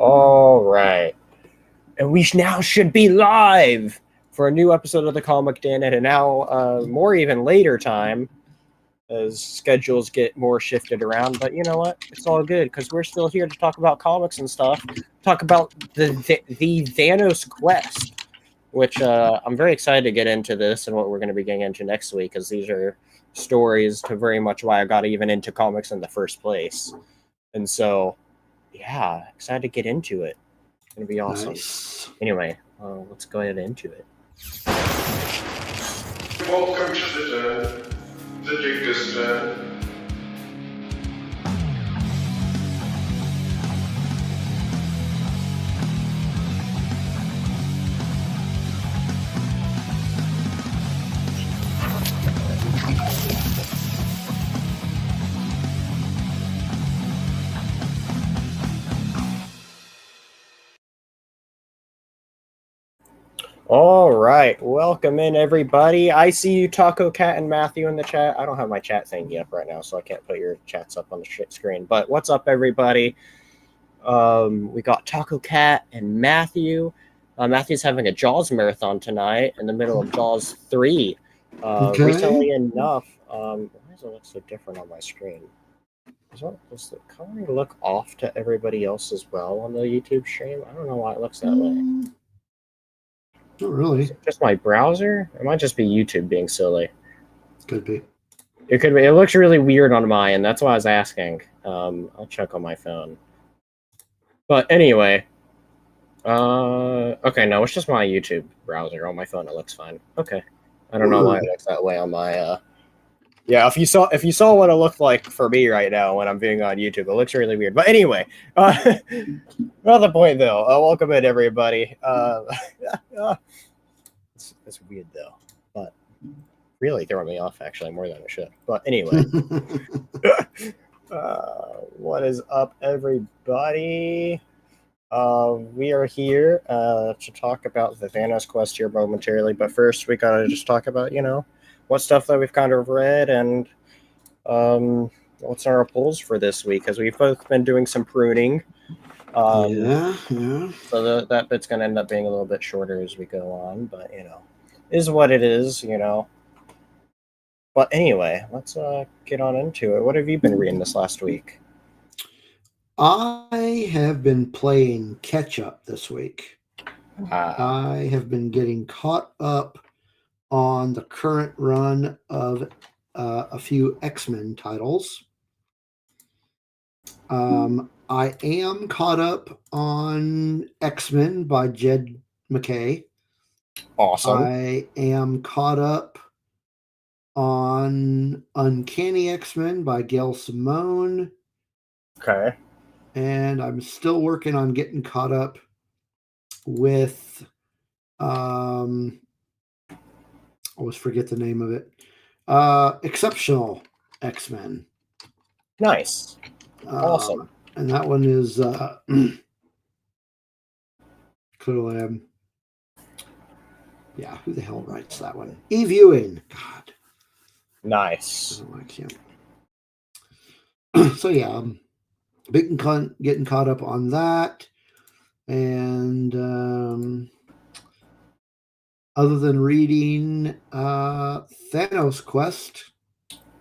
All right. And we now should be live for a new episode of the Comic Den at a now more even later time as schedules get more shifted around. But you know what? It's all good because we're still here to talk about comics and stuff. Talk about the Thanos Quest, which I'm very excited to get into this and what we're going to be getting into next week because these are stories to very much why I got even into comics in the first place. And so, yeah, excited to get into it. It's going to be awesome. Nice. Anyway, let's go ahead into it. Welcome to the Dingus Den. All right, welcome in everybody. I see you, Taco Cat and Matthew in the chat. I don't have my chat thing up right now, so I can't put your chats up on the screen. But what's up, everybody? We got Taco Cat and Matthew. Matthew's having a Jaws marathon tonight in the middle of Jaws 3. Recently enough, why does it look so different on my screen? Does the coloring look off to everybody else as well on the YouTube stream? I don't know why it looks that way. Not really. Is it just my browser? It might just be YouTube being silly. Could be. It could be. It looks really weird on mine. That's why I was asking. I'll check on my phone. But anyway, okay, no, it's just my YouTube browser on my phone. It looks fine. Okay, I don't know why it looks that way on my. Yeah, if you saw what it looked like for me right now when I'm being on YouTube, it looks really weird. But anyway, not the point though. Welcome in everybody. It's weird though, but really throwing me off actually more than it should. But anyway, what is up, everybody? We are here to talk about the Thanos Quest here momentarily, but first we gotta just talk about what stuff that we've kind of read and what's our polls for this week, because we've both been doing some pruning. Yeah. So that bit's going to end up being a little bit shorter as we go on, but, is what it is, But anyway, let's get on into it. What have you been reading this last week? I have been playing catch-up this week. I have been getting caught up on the current run of a few X-Men titles. I am caught up on X-Men by Jed McKay. Awesome. I am caught up on Uncanny X-Men by Gail Simone. Okay. And I'm still working on getting caught up with I always forget the name of it. Exceptional X-Men. Nice. Awesome. And that one is clearly yeah, who the hell writes that one? Eve Ewing. God. Nice. I like him. So yeah, getting caught up on that. And other than reading Thanos Quest.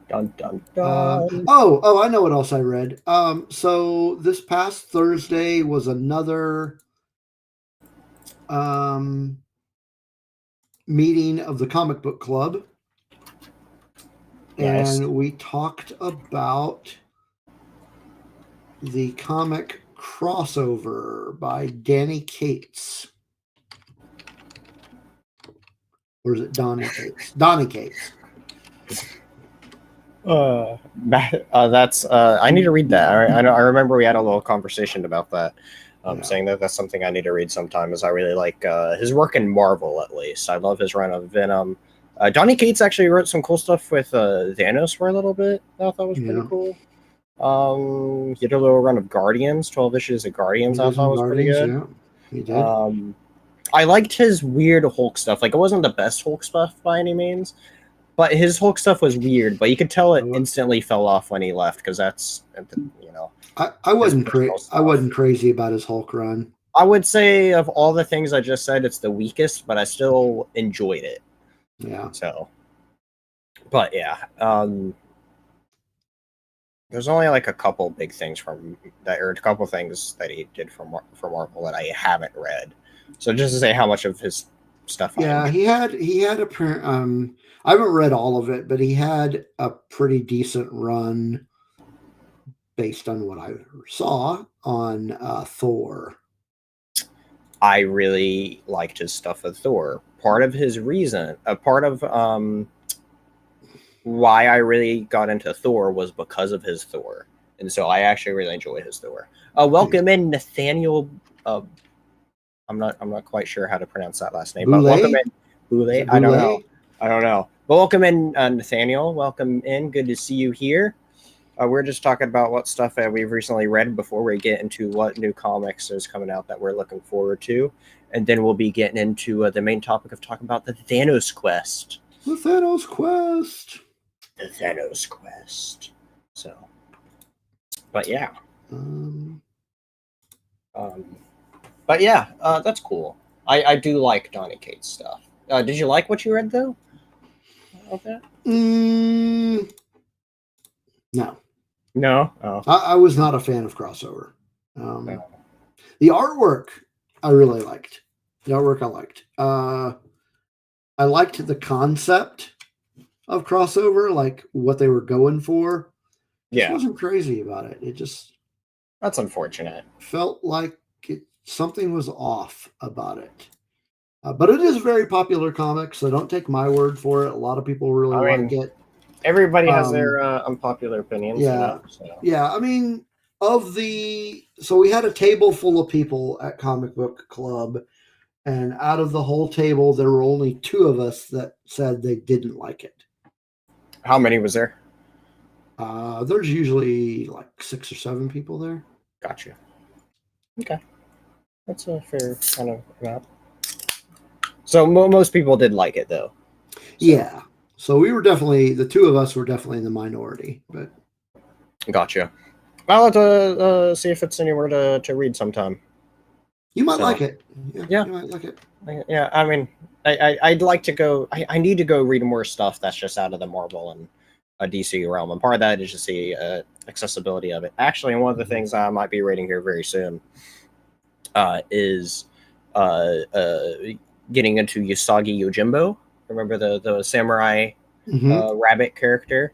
Dun, dun, dun. Oh, I know what else I read. So this past Thursday was another meeting of the comic book club. Nice. And we talked about the comic Crossover by Danny Cates. Or is it Donny Cates? Donny Cates. That's I need to read that. I remember we had a little conversation about that. Saying that that's something I need to read sometime, as I really like his work in Marvel, at least. I love his run of Venom. Donny Cates actually wrote some cool stuff with Thanos for a little bit. I thought was pretty cool. He did a little run of Guardians, 12 issues of Guardians. I thought was pretty good. Yeah, he did. I liked his weird Hulk stuff. Like, it wasn't the best Hulk stuff by any means, But his Hulk stuff was weird, but you could tell it instantly fell off when he left, because that's, I wasn't crazy about his Hulk run. I would say of all the things I just said, it's the weakest, but I still enjoyed it. Yeah. So, but yeah, there's only like a couple big things from that, or a couple things that he did for Marvel that I haven't read. So just to say how much of his stuff. Yeah, he had a I haven't read all of it, but he had a pretty decent run based on what I saw on Thor. I really liked his stuff with Thor. Part of his reason, part of why I really got into Thor was because of his Thor, and so I actually really enjoy his Thor. Welcome in Nathaniel. I'm not quite sure how to pronounce that last name, but welcome in Boulay. I don't know. But welcome in Nathaniel. Welcome in. Good to see you here. We're just talking about what stuff that we've recently read before we get into what new comics is coming out that we're looking forward to, and then we'll be getting into the main topic of talking about the Thanos Quest. The Thanos Quest. The Thanos Quest. So, but yeah. But yeah, that's cool. I do like Donny Cates stuff. Did you like what you read though? Okay. No. No. Oh. I was not a fan of crossover. No. The artwork I really liked. I liked the concept of crossover, like what they were going for. I wasn't crazy about it. It just, that's unfortunate. Felt like something was off about it. But it is a very popular comic, so don't take my word for it. A lot of people really like it. Everybody has their unpopular opinions. Yeah. So. Yeah. I mean, so we had a table full of people at Comic Book Club, and out of the whole table, there were only 2 of us that said they didn't like it. How many was there? There's usually like 6 or 7 people there. Gotcha. Okay. That's a fair kind of amount. So most people did like it, though. So. Yeah. So we were definitely, the 2 of us were definitely in the minority. But gotcha. I'll have to see if it's anywhere to read sometime. You might like it. Yeah. You might like it. Yeah, I mean, I'd like to go. I need to go read more stuff that's just out of the Marvel and DC realm. And part of that is just the accessibility of it. Actually, one of the things I might be reading here very soon is getting into Usagi Yojimbo. Remember the samurai rabbit character?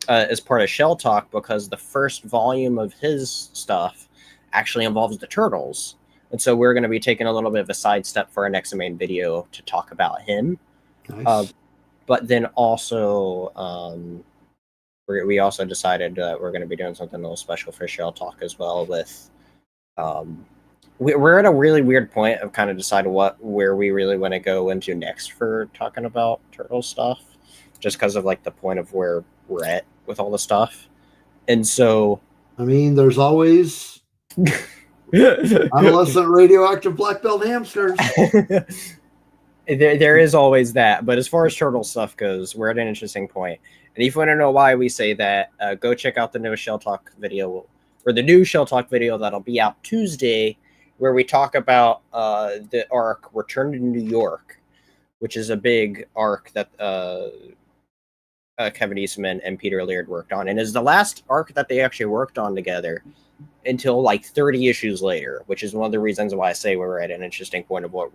As part of Shell Talk, because the first volume of his stuff actually involves the Turtles. And so we're going to be taking a little bit of a sidestep for our next main video to talk about him. Nice. But then also, we also decided that we're going to be doing something a little special for Shell Talk as well. With we're at a really weird point of kind of deciding where we really want to go into next for talking about Turtle stuff, just because of like the point of where we're at with all the stuff. And so, I mean, there's always adolescent radioactive black belt hamsters. there is always that. But as far as Turtle stuff goes, we're at an interesting point. And if you want to know why we say that, go check out the new Shell Talk video, or the new Shell Talk video that'll be out Tuesday, where we talk about the arc Return to New York, which is a big arc that Kevin Eastman and Peter Laird worked on, and is the last arc that they actually worked on together until like 30 issues later, which is one of the reasons why I say we're at an interesting point of what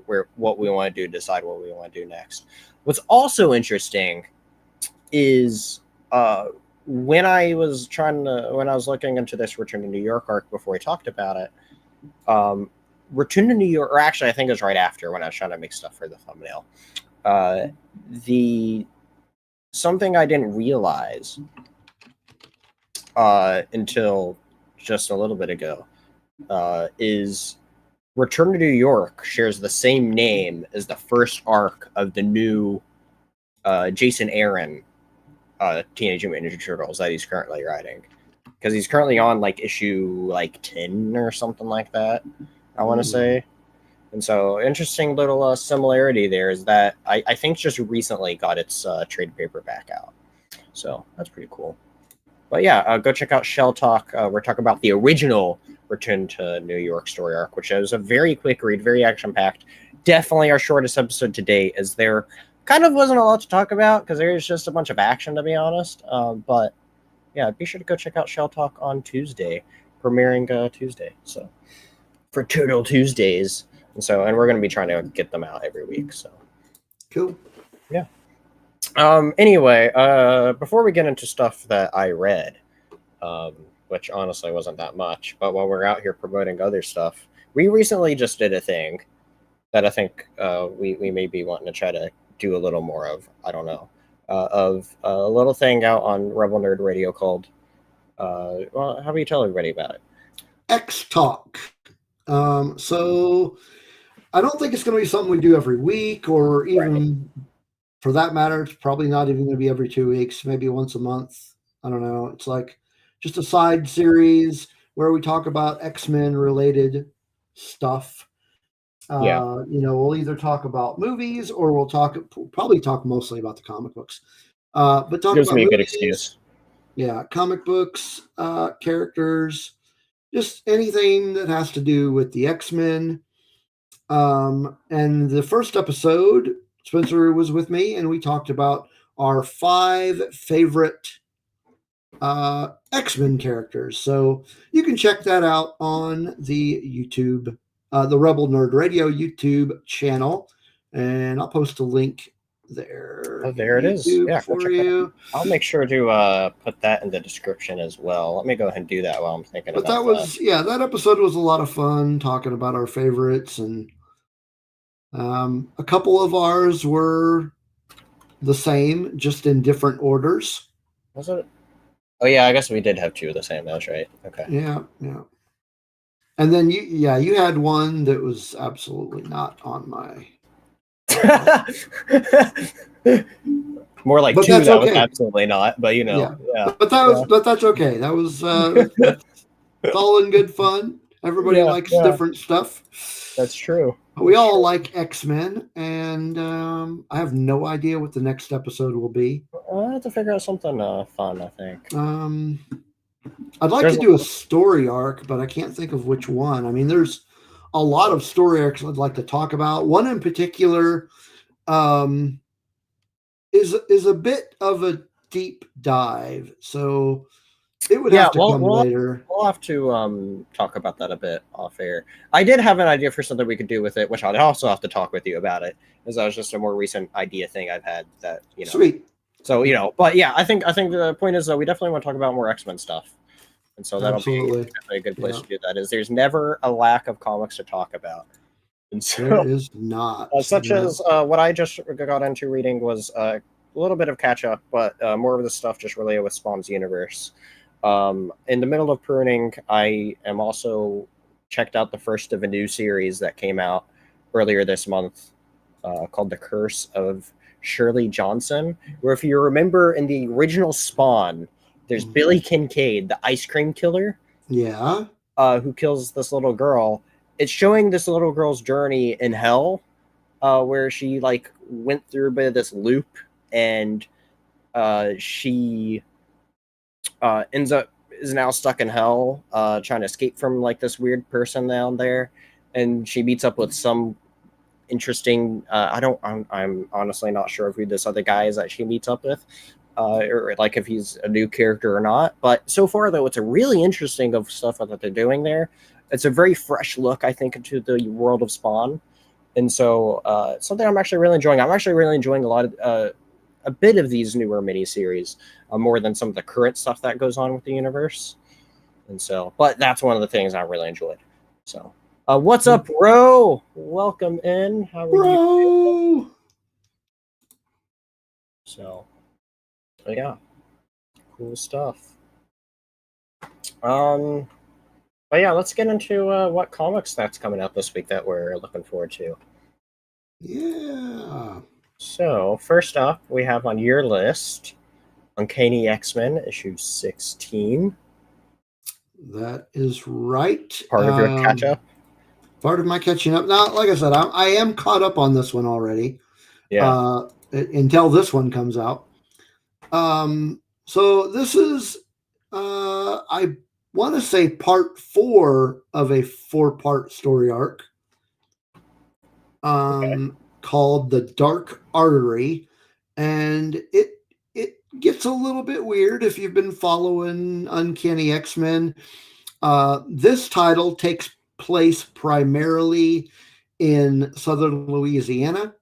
we want to do, decide what we want to do next. What's also interesting is when I was looking into this Return to New York arc before we talked about it, Return to New York, or actually I think it was right after when I was trying to make stuff for the thumbnail, something I didn't realize until just a little bit ago is Return to New York shares the same name as the first arc of the new Jason Aaron Teenage Mutant Ninja Turtles that he's currently writing. Because he's currently on like issue like 10 or something like that, I want to say. And so, interesting little similarity there is that I think just recently got its trade paperback out. So that's pretty cool. But yeah, go check out Shell Talk. We're talking about the original Return to New York story arc, which is a very quick read, very action-packed. Definitely our shortest episode to date, as there kind of wasn't a lot to talk about because there's just a bunch of action, to be honest. But yeah, be sure to go check out Shell Talk on Tuesday, premiering Tuesday. So for Turtle Tuesdays. And we're going to be trying to get them out every week. So Cool. Yeah. Anyway, before we get into stuff that I read, which honestly wasn't that much, but while we're out here promoting other stuff, we recently just did a thing that I think we may be wanting to try to do a little more of. I don't know. Of a little thing out on Rebel Nerd Radio called, well, how do you tell everybody about it? X Talk. So I don't think it's going to be something we do every week, or even for that matter, it's probably not even going to be every 2 weeks, maybe once a month. I don't know. It's like just a side series where we talk about X-Men related stuff. We'll either talk about movies or we'll probably talk mostly about the comic books. But talk Gives about me a movies, good excuse. Yeah, comic books, characters, just anything that has to do with the X-Men. And the first episode, Spencer was with me, and we talked about our 5 favorite X-Men characters. So you can check that out on the YouTube, the Rebel Nerd Radio YouTube channel, and I'll post a link there. Oh, there it is. Yeah, for you. I'll make sure to put that in the description as well. Let me go ahead and do that while I'm thinking about that. That episode was a lot of fun talking about our favorites, and a couple of ours were the same, just in different orders. Was it? Oh yeah, I guess we did have 2 of the same. That's right. Okay. Yeah. And then you had one that was absolutely not on my. More like 2 that was absolutely not, but yeah. But that's okay. That was it's all in good fun. Everybody likes different stuff. That's true. We all like X-Men, and I have no idea what the next episode will be. I'll have to figure out something fun, I think. I'd like to do a story arc, but I can't think of which one. I mean, there's a lot of story arcs I'd like to talk about. One in particular is a bit of a deep dive, so it would have to come later. We'll have to talk about that a bit off air. I did have an idea for something we could do with it, which I'd also have to talk with you about it, as that was just a more recent idea thing I've had that, Sweet. So, but yeah, I think the point is that we definitely want to talk about more X-Men stuff. And so that'll be definitely a good place to do that. Is there's never a lack of comics to talk about. And so, there is not. Such as what I just got into reading was a little bit of catch up, but more of the stuff just related with Spawn's universe. In the middle of pruning, I am also checked out the first of a new series that came out earlier this month called The Curse of Shirley Johnson, where if you remember in the original Spawn, there's Billy Kincaid, the ice cream killer. Yeah. Who kills this little girl. It's showing this little girl's journey in hell, where she went through a bit of this loop, and she is now stuck in hell, trying to escape from this weird person down there, and she meets up with some interesting. I'm honestly not sure who this other guy is that she meets up with, or if he's a new character or not. But so far, though, it's a really interesting of stuff that they're doing there. It's a very fresh look, I think, into the world of Spawn, and so something I'm actually really enjoying. I'm actually really enjoying a bit of these newer miniseries, more than some of the current stuff that goes on with the universe. And so, but that's one of the things I really enjoyed. So, what's up, Ro? Welcome in. How are you? So, yeah, cool stuff. But yeah, let's get into what comics that's coming out this week that we're looking forward to. Yeah. So, first up, we have on your list Uncanny X-Men, issue 16. That is right. Part of your catch-up? part of my catching up. Now, like I said, I am caught up on this one already. Yeah. Until this one comes out. So this is, I want to say part 4 of a 4-part story arc. Called The Dark Artery, and it gets a little bit weird if you've been following Uncanny X-Men. This title takes place primarily in southern Louisiana.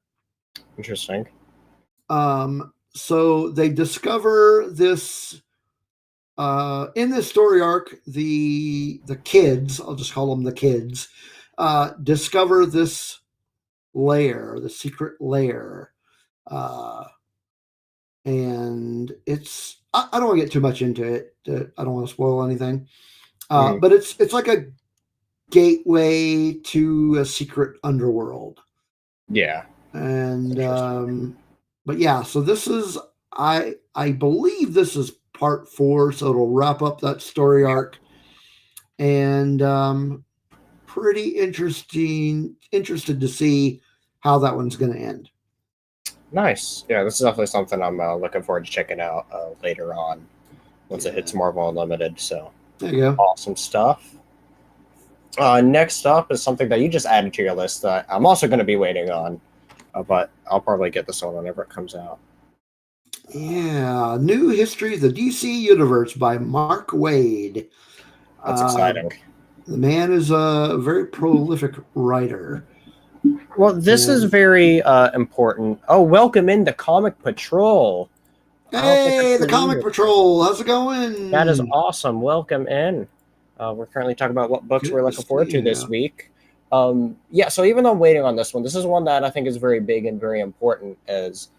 Interesting. So they discover this in this story arc, the kids, I'll just call them the kids, discover this lair, the secret lair. And it's, I don't want to get too much into it. I don't want to spoil anything. But it's like a gateway to a secret underworld. Yeah. And but yeah, so this is, I believe this is part 4, so it'll wrap up that story arc. And pretty interested to see how that one's going to end. Nice. Yeah, this is definitely something I'm looking forward to checking out later on once it hits Marvel Unlimited. So there you go. Awesome stuff. Next up is something that you just added to your list that I'm also going to be waiting on, but I'll probably get this one whenever it comes out. Yeah, New History of the DC Universe by Mark Waid. That's exciting. The man is a very prolific writer. Well, this is very important. Oh, welcome in the Comic Patrol. Hey, the Comic Patrol. How's it going? That is awesome. Welcome in. We're currently talking about what books we're looking forward to this week. Yeah, so even though I'm waiting on this one, this is one that I think is very big and very important as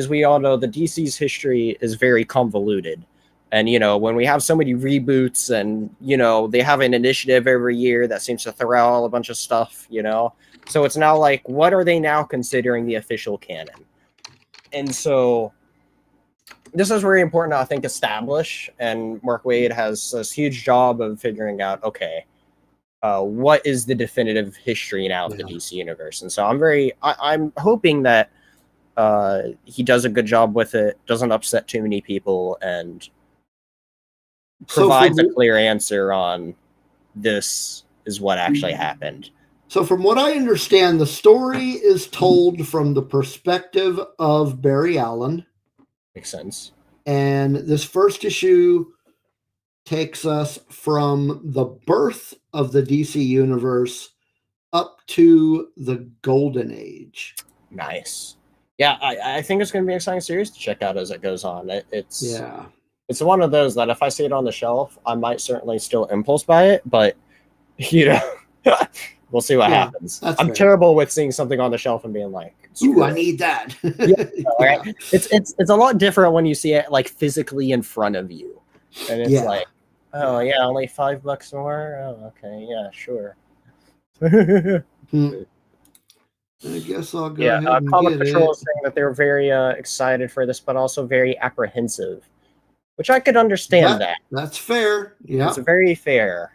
we all know, the DC's history is very convoluted. And, you know, when we have so many reboots and, you know, they have an initiative every year that seems to throw out a bunch of stuff, you know. So it's now like, what are they now considering the official canon? And so this is very important to, I think, establish. And Mark Waid has this huge job of figuring out, okay, what is the definitive history now of the DC universe? And so I'm hoping that he does a good job with it, doesn't upset too many people, and provides a clear answer on this is what actually happened. So from what I understand, the story is told from the perspective of Barry Allen. Makes sense. And this first issue takes us from the birth of the DC universe up to the Golden Age. Nice. Yeah, I think it's going to be an exciting series to check out as it goes on. It's one of those that if I see it on the shelf, I might certainly still impulse buy it, but, you know, we'll see what happens. I'm terrible with seeing something on the shelf and being like, ooh, I need that. Right? It's a lot different when you see it like physically in front of you. And it's like, oh yeah, only $5 more? Oh, okay, yeah, sure. I guess I'll go ahead and Comic get Patrol it. is saying that they're very excited for this, but also very apprehensive, which I could understand that. That's fair. Yeah. It's very fair.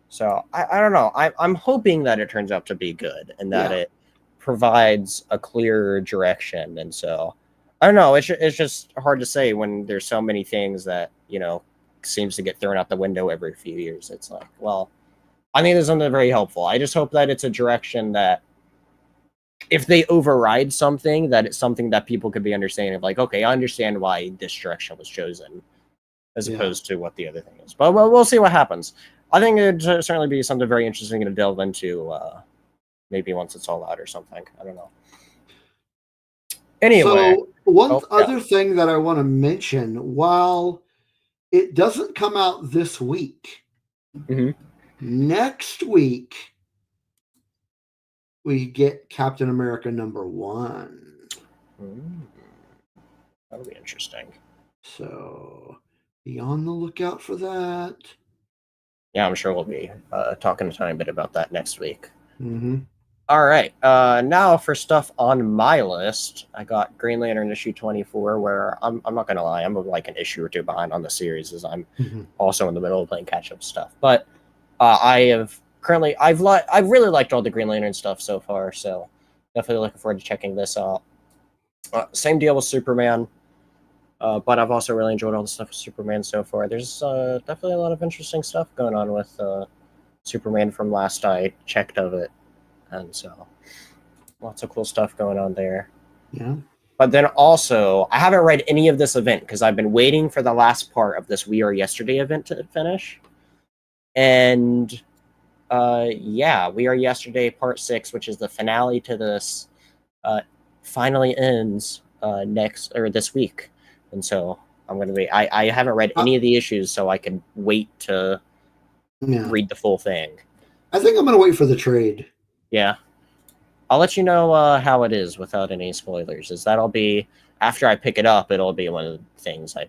So I don't know. I'm hoping that it turns out to be good and that it provides a clearer direction. And so I don't know. It's just hard to say when there's so many things that, you know, seems to get thrown out the window every few years. It's like, well, I think this is something very helpful. I just hope that it's a direction that if they override something, that it's something that people could be understanding of, like, okay, I understand why this direction was chosen as opposed to what the other thing is. But we'll see what happens. I think it'd certainly be something very interesting to delve into maybe once it's all out or something. I don't know. Anyway. So one other thing that I want to mention, while it doesn't come out this week, next week we get Captain America #1. That'll be interesting. So be on the lookout for that. Yeah, I'm sure we'll be talking a tiny bit about that next week. Mm-hmm. All right. Now for stuff on my list, I got Green Lantern issue 24, where I'm not going to lie, I'm like an issue or two behind on the series as I'm also in the middle of playing catch-up stuff. But I have currently, I've really liked all the Green Lantern stuff so far, so definitely looking forward to checking this out. Same deal with Superman, but I've also really enjoyed all the stuff with Superman so far. There's definitely a lot of interesting stuff going on with Superman from last I checked of it, and so lots of cool stuff going on there. Yeah. But then also, I haven't read any of this event because I've been waiting for the last part of this We Are Yesterday event to finish. And yeah, We Are Yesterday Part 6, which is the finale to this, finally ends this week. And so I'm going to be, I haven't read any of the issues, so I can wait to read the full thing. I think I'm going to wait for the trade. Yeah. I'll let you know how it is without any spoilers. That'll be after I pick it up. It'll be one of the things I,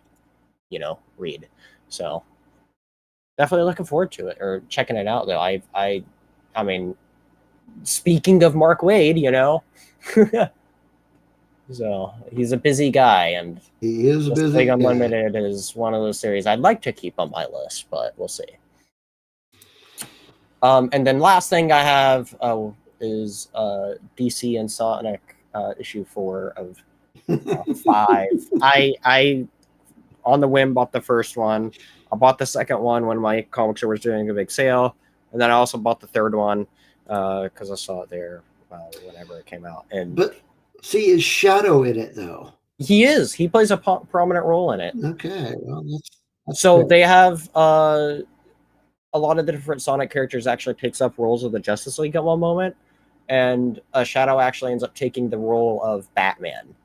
read. So definitely looking forward to it or checking it out. Though I mean, speaking of Mark Waid, so he's a busy guy, and he is a busy League guy. Unlimited is one of those series I'd like to keep on my list, but we'll see. And then last thing I have. Is DC and Sonic issue 4 of 5. I on the whim bought the first one. I bought the second one when my comic store was doing a big sale, and then I also bought the third one because I saw it there whenever it came out. But see, is Shadow in it though? He is. He plays a prominent role in it. Okay, well, that's so good. they have a lot of the different Sonic characters actually picks up roles of the Justice League at one moment. And Shadow actually ends up taking the role of Batman,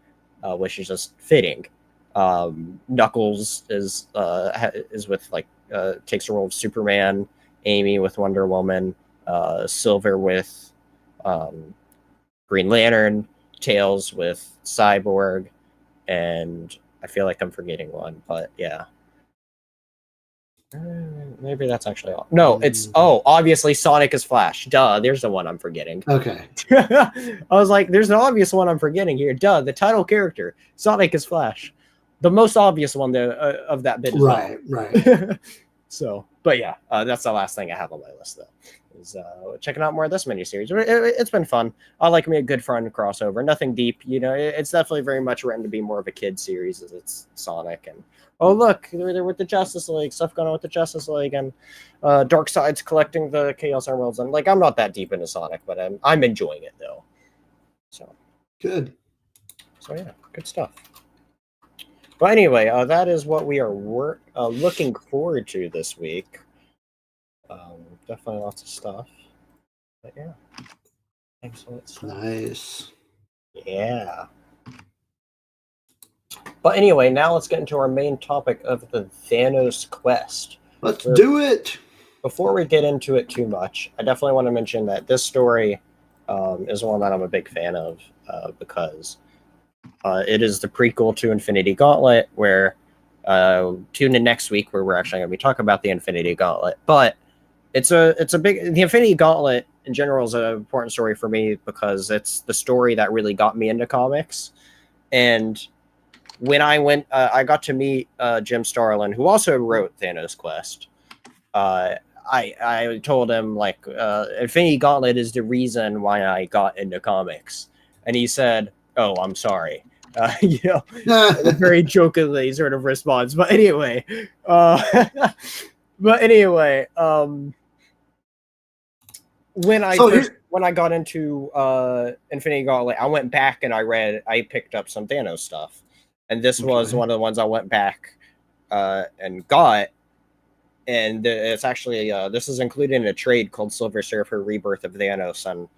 which is just fitting. Knuckles is with takes the role of Superman, Amy with Wonder Woman, Silver with Green Lantern, Tails with Cyborg, and I feel like I'm forgetting one, but yeah. Maybe that's actually all. No, it's obviously Sonic is Flash. Duh, there's the one I'm forgetting. Okay. I was like, there's an obvious one I'm forgetting here. Duh, the title character. Sonic is Flash. The most obvious one of that bit as well. Right. So, but yeah, that's the last thing I have on my list though. Is checking out more of this miniseries. It's been fun. I like me a good fun crossover. Nothing deep, it's definitely very much written to be more of a kid series as it's Sonic and oh look, they're with the Justice League, stuff going on with the Justice League, and Darkseid's collecting the Chaos Emeralds. And I'm not that deep into Sonic, but I'm enjoying it though. So good. So yeah, good stuff. But anyway, that is what we are looking forward to this week. Definitely lots of stuff. But yeah. Excellent stuff. Nice. Yeah. But anyway, now let's get into our main topic of the Thanos Quest. Let's do it! Before we get into it too much, I definitely want to mention that this story is one that I'm a big fan of because it is the prequel to Infinity Gauntlet, where tune in next week where we're actually going to be talking about the Infinity Gauntlet. But the Infinity Gauntlet in general is an important story for me because it's the story that really got me into comics. And when I went, I got to meet Jim Starlin, who also wrote Thanos Quest. I told him Infinity Gauntlet is the reason why I got into comics, and he said, "Oh, I'm sorry." A very jokingly sort of response. But anyway, when I got into Infinity Gauntlet, I went back and I picked up some Thanos stuff, and this was one of the ones I went back and got. And it's actually this is included in a trade called Silver Surfer: Rebirth of Thanos, and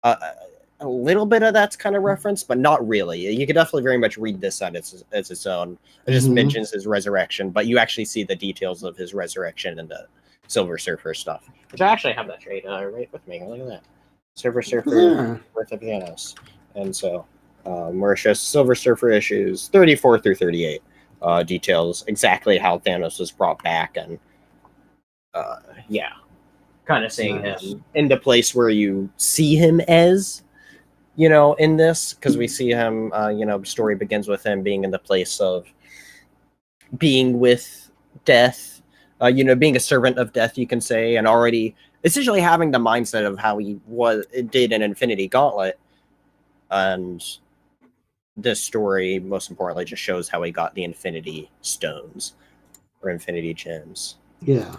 a little bit of that's kind of referenced, but not really. You could definitely very much read this as its own. It just mentions his resurrection, but you actually see the details of his resurrection in the Silver Surfer stuff. Which I actually have that trade right with me. Look at that, Silver Surfer: Rebirth of Thanos, and so where it's just Silver Surfer issues 34 through 38 details exactly how Thanos was brought back and. Kind of seeing him in the place where you see him as, in this, because we see him, the story begins with him being in the place of being with death, being a servant of death, you can say, and already essentially having the mindset of how he did in Infinity Gauntlet, and this story, most importantly, just shows how he got the Infinity Stones or Infinity Gems. Yeah.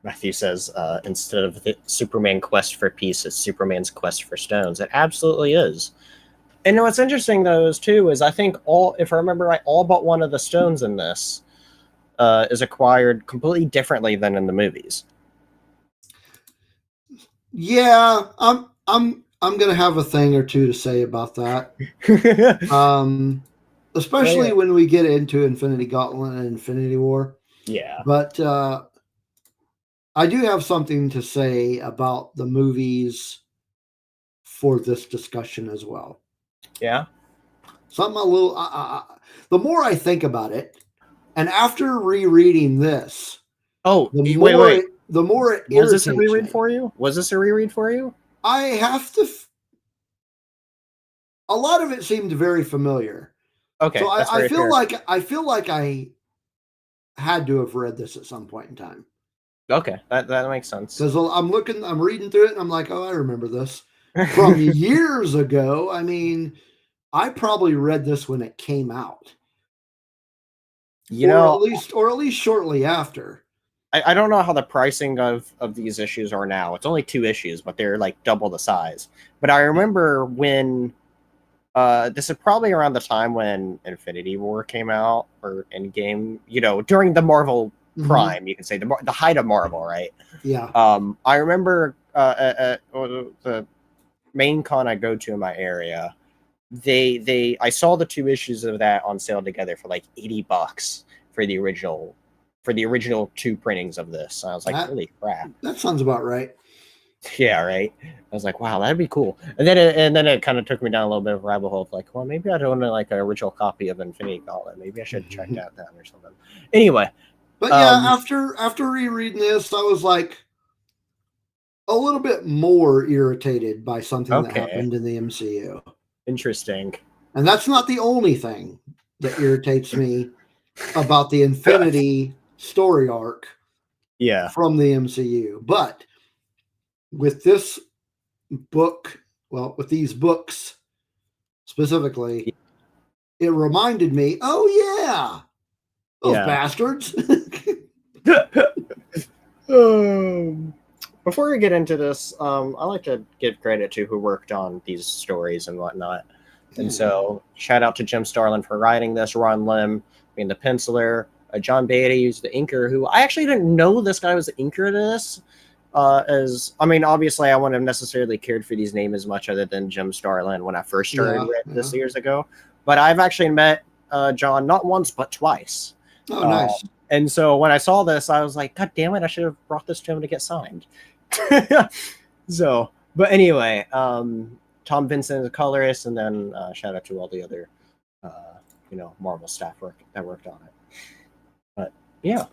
Matthew says, instead of the Superman quest for peace, it's Superman's quest for stones. It absolutely is. And what's interesting, though, is I think if I remember right, all but one of the stones in this is acquired completely differently than in the movies. Yeah, I'm gonna have a thing or two to say about that. Especially when we get into Infinity Gauntlet and Infinity War. Yeah. But I do have something to say about the movies for this discussion as well. Yeah. Something a little. The more I think about it, and after rereading this, wait. The more it was this a reread me. for you? Was this a reread for you? I have to. A lot of it seemed very familiar. Okay, so I feel like I had to have read this at some point in time. Okay, that makes sense. Because I'm reading through it, and I'm like, oh, I remember this from years ago. I mean, I probably read this when it came out, or at least shortly after. I don't know how the pricing of these issues are now. It's only 2 issues, but they're like double the size. But I remember when this is probably around the time when Infinity War came out, or Endgame, during the Marvel prime, you can say the height of Marvel, right? Yeah. I remember at the main con I go to in my area, I saw the 2 issues of that on sale together for like $80 for the original 2 printings of this. And I was like, holy crap. That sounds about right. Yeah, right. I was like, wow, that'd be cool. And then it kind of took me down a little bit of a rabbit hole of like, well, maybe I'd own like an original copy of Infinity Gauntlet. Maybe I should check that down or something. Anyway. But yeah, after rereading this, I was like a little bit more irritated by something that happened in the MCU. Interesting. And that's not the only thing that irritates me about the Infinity story arc from the MCU. But with this book, with these books specifically, it reminded me, oh yeah, those bastards. Before we get into this, I like to give credit to who worked on these stories and whatnot. And so, shout out to Jim Starlin for writing this, Ron Lim being the penciler, John Beatty, who's the inker, who I actually didn't know this guy was the inker to this. Obviously, I wouldn't have necessarily cared for these names as much other than Jim Starlin when I first started reading this years ago. But I've actually met John not once, but twice. Oh, nice. And so when I saw this, I was like, God damn it, I should have brought this to him to get signed. But anyway, Tom Vincent is a colorist, and then shout out to all the other, Marvel staff that worked on it. But yeah,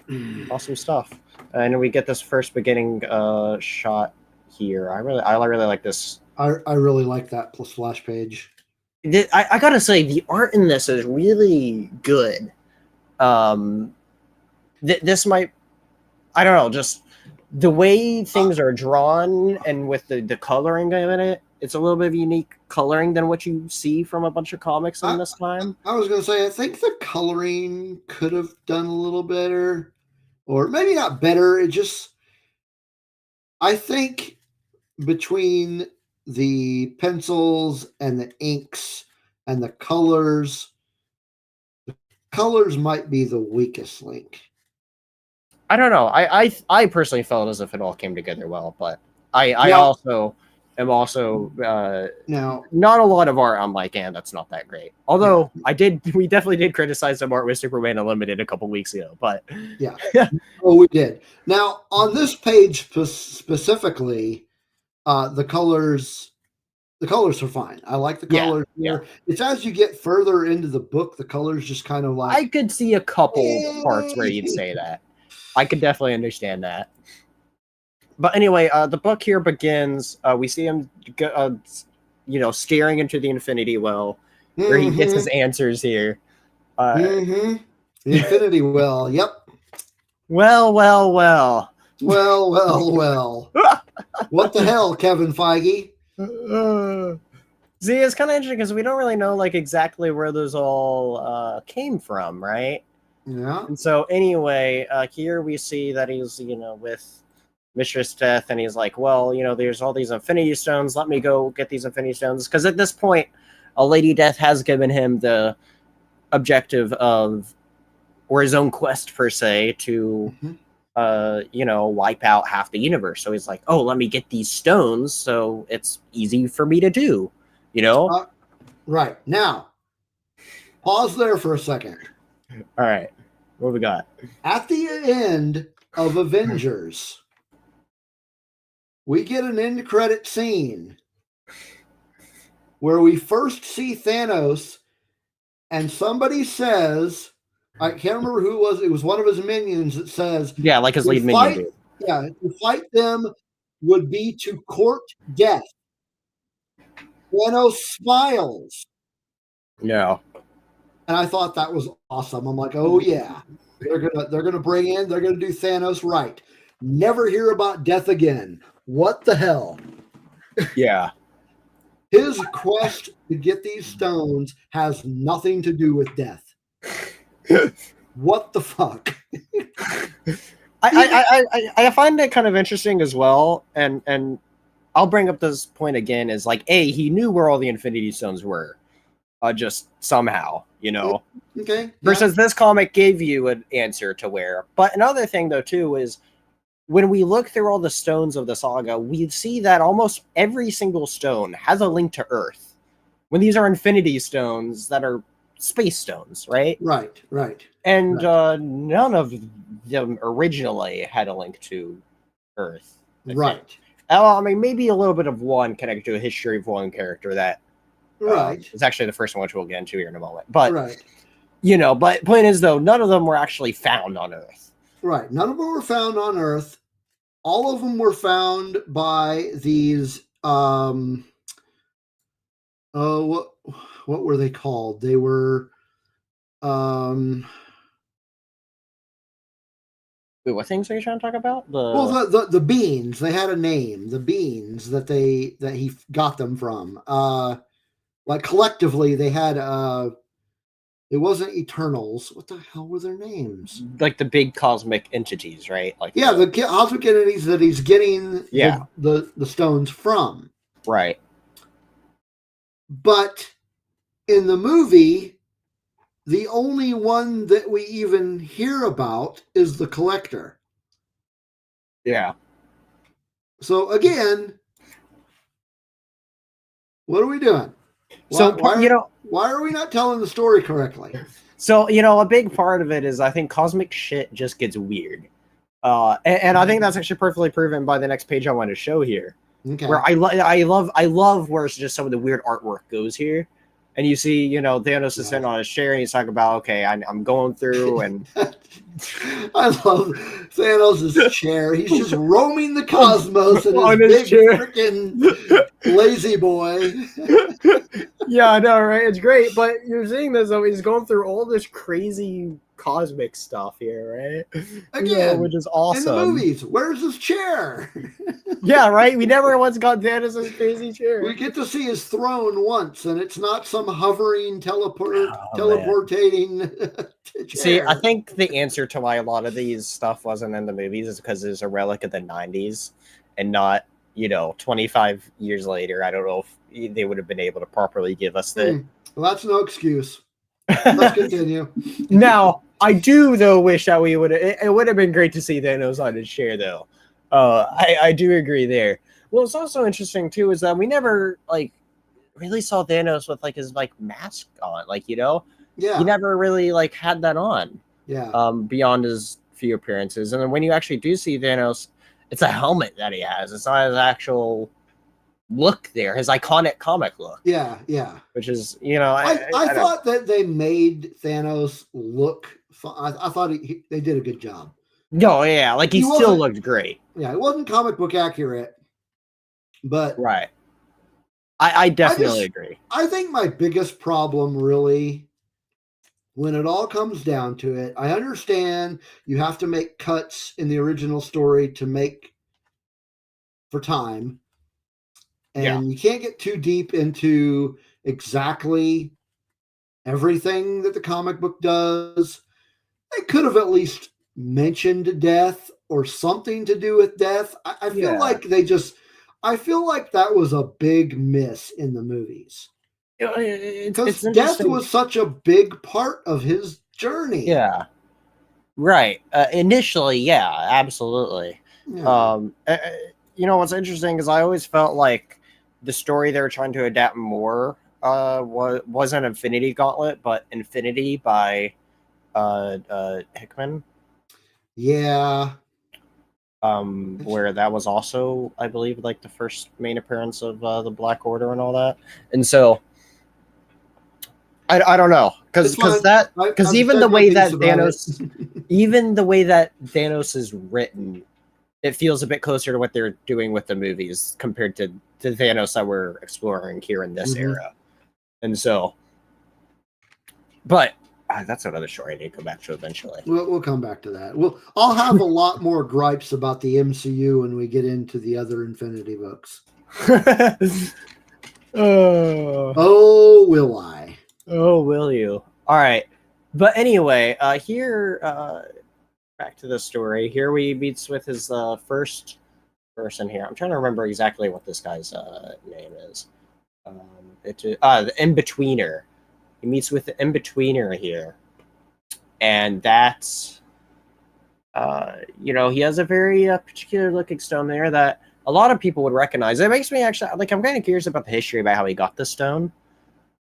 awesome stuff. And we get this first beginning shot here. I really like this. I really like that splash page. I gotta say, the art in this is really good. This might, I don't know, just the way things are drawn and with the coloring in it, it's a little bit of unique coloring than what you see from a bunch of comics in this time. I was going to say, I think the coloring could have done a little better, or maybe not better. I think between the pencils and the inks and the colors might be the weakest link. I don't know. I personally felt as if it all came together well, but I also am now not a lot of art. I'm like, and that's not that great. Although we definitely did criticize some art with Superman Unlimited a couple weeks ago, but we did. Now on this page specifically, the colors are fine. I like the colors here. It's as you get further into the book, the colors just kind of like. I could see a couple parts where you'd say that. I could definitely understand that. But anyway, the book here begins. We see him, staring into the Infinity Well, where he gets his answers here. The Infinity Well. Yep. Well. Well. What the hell, Kevin Feige? See, it's kind of interesting because we don't really know like exactly where those all came from, right? Yeah. And so anyway, here we see that he's, with Mistress Death, and he's like, well, there's all these Infinity Stones. Let me go get these Infinity Stones. Because at this point, a Lady Death has given him the objective of, or his own quest per se, to, wipe out half the universe. So he's like, oh, let me get these stones so it's easy for me to do, Right. Now, pause there for a second. All right. What we got? At the end of Avengers, we get an end credit scene where we first see Thanos and somebody says, I can't remember who it was. It was one of his minions that says, yeah, like his lead minion dude. Yeah, to fight them would be to court death. Thanos smiles. No. And I thought that was awesome. I'm like, oh yeah, they're gonna do Thanos right. Never hear about death again. What the hell? Yeah. His quest to get these stones has nothing to do with death. What the fuck? I find it kind of interesting as well, and I'll bring up this point again. Is like, he knew where all the Infinity Stones were, just somehow, Okay. Versus this comic gave you an answer to where. But another thing though too is when we look through all the stones of the saga, we see that almost every single stone has a link to Earth. When these are Infinity Stones that are space stones, right? Right. And none of them originally had a link to Earth. Right. I mean, maybe a little bit of one connected to a history of one character that is actually the first one, which we'll get into here in a moment. But, but point is, though, none of them were actually found on Earth. Right. None of them were found on Earth. All of them were found by these, what were they called? They were, Wait, what things are you trying to talk about? The beings. They had a name. The beings that he got them from. Like collectively, they had. It wasn't Eternals. What the hell were their names? Like the big cosmic entities, right? Like the cosmic entities that he's getting. The stones from. Right. But in the movie, the only one that we even hear about is the Collector. Yeah. So again, what are we doing? Why are we not telling the story correctly? So, a big part of it is I think cosmic shit just gets weird. And I think that's actually perfectly proven by the next page I want to show here. Okay. Where I love where it's just some of the weird artwork goes here. And you see, Thanos is sitting on his chair and he's talking about, okay, I'm going through and I love Thanos' chair. He's just roaming the cosmos in his big freaking lazy boy. Yeah, I know, right? It's great. But you're seeing this, though, he's going through all this crazy cosmic stuff here, right? Again, which is awesome. In the movies, where's his chair? Yeah, right? We never once got Thanos' crazy chair. We get to see his throne once, and it's not some hovering, teleportating chair. See, I think the answer to why a lot of these stuff wasn't in the movies is because it's a relic of the 90s and not, 25 years later. I don't know if they would have been able to properly give us the... Well, that's no excuse. Let's continue. Now, I do, though, wish that we would have... It would have been great to see Thanos on his chair, though. I do agree there. Well, it's also interesting, too, is that we never, really saw Thanos with, his, mask on. Yeah. He never really, had that on. Yeah. Beyond his few appearances. And then when you actually do see Thanos, it's a helmet that he has. It's not his actual look there, his iconic comic look. Yeah. Which is, I thought that they made Thanos look... I thought they did a good job. No, yeah, he still looked great. Yeah, it wasn't comic book accurate, but... Right. I definitely agree. I think my biggest problem, really, when it all comes down to it, I understand you have to make cuts in the original story to make for time. And you can't get too deep into exactly everything that the comic book does. They could have at least mentioned death or something to do with death. I feel like I feel like that was a big miss in the movies. Because death was such a big part of his journey. Yeah. Right. Initially, yeah, absolutely. Yeah. What's interesting is I always felt like the story they were trying to adapt more wasn't Infinity Gauntlet, but Infinity by Hickman. Yeah. Where that was also, I believe, like the first main appearance of the Black Order and all that. And so I don't know, because even the way that Thanos is written, it feels a bit closer to what they're doing with the movies compared to Thanos that we're exploring here in this era. And so, but that's another story I need to go back to eventually. We'll come back to that. I'll have a lot more gripes about the MCU when we get into the other Infinity books. Oh, will I? Oh, will you? All right. But anyway, here, back to the story. Here we meets with his first person here. I'm trying to remember exactly what this guy's name is. The In-Betweener. He meets with the In-Betweener here. And that's, he has a very particular looking stone there that a lot of people would recognize. It makes me actually, I'm kind of curious about the history about how he got this stone.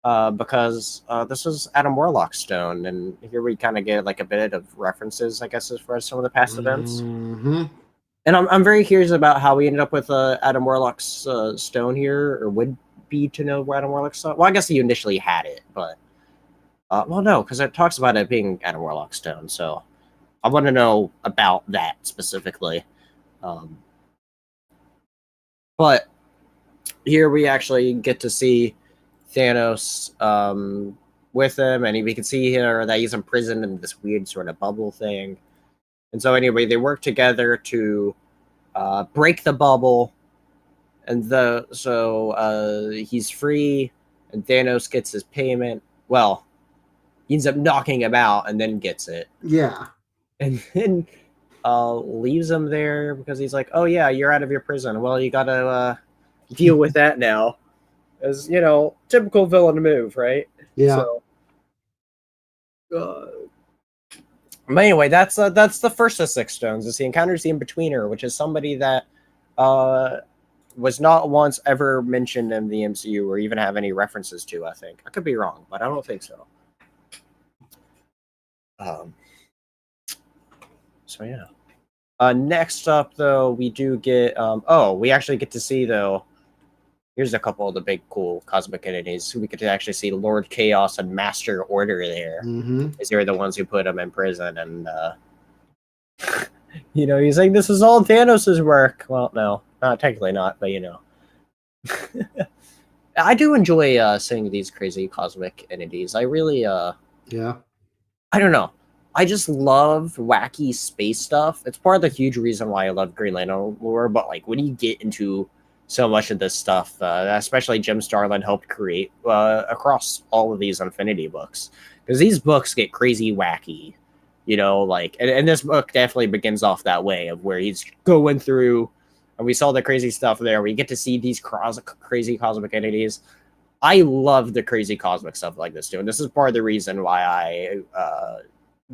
Because this is Adam Warlock's stone, and here we kind of get like a bit of references, I guess, as far as some of the past events. And I'm very curious about how we ended up with Adam Warlock's stone here, or would be to know where Adam Warlock's stone. Well, I guess he initially had it, but no, because it talks about it being Adam Warlock's stone. So I want to know about that specifically. But here we actually get to see Thanos with him, and we can see here that he's imprisoned in this weird sort of bubble thing. And so anyway, they work together to break the bubble, and he's free, and Thanos gets his payment. Well, he ends up knocking him out and then gets it. Yeah. And then leaves him there because he's like, oh yeah, you're out of your prison. Well, you gotta deal with that now. As typical villain move, right? Yeah. So, but anyway, that's the first of 6 stones. Is he encounters the In-Betweener, which is somebody that was not once ever mentioned in the MCU or even have any references to. I think I could be wrong, but I don't think so. So yeah. Next up, though, we do get. We actually get to see though. Here's a couple of the big cool cosmic entities. We get to actually see Lord Chaos and Master Order there. As they're the ones who put him in prison. And, he's like, this is all Thanos' work. Well, no, technically not, but I do enjoy seeing these crazy cosmic entities. I really, yeah. I don't know. I just love wacky space stuff. It's part of the huge reason why I love Green Lantern lore, but when you get into so much of this stuff, especially Jim Starlin helped create across all of these Infinity books, because these books get crazy wacky, and this book definitely begins off that way of where he's going through, and we saw the crazy stuff there. We get to see these crazy cosmic entities. I love the crazy cosmic stuff like this too, and this is part of the reason why I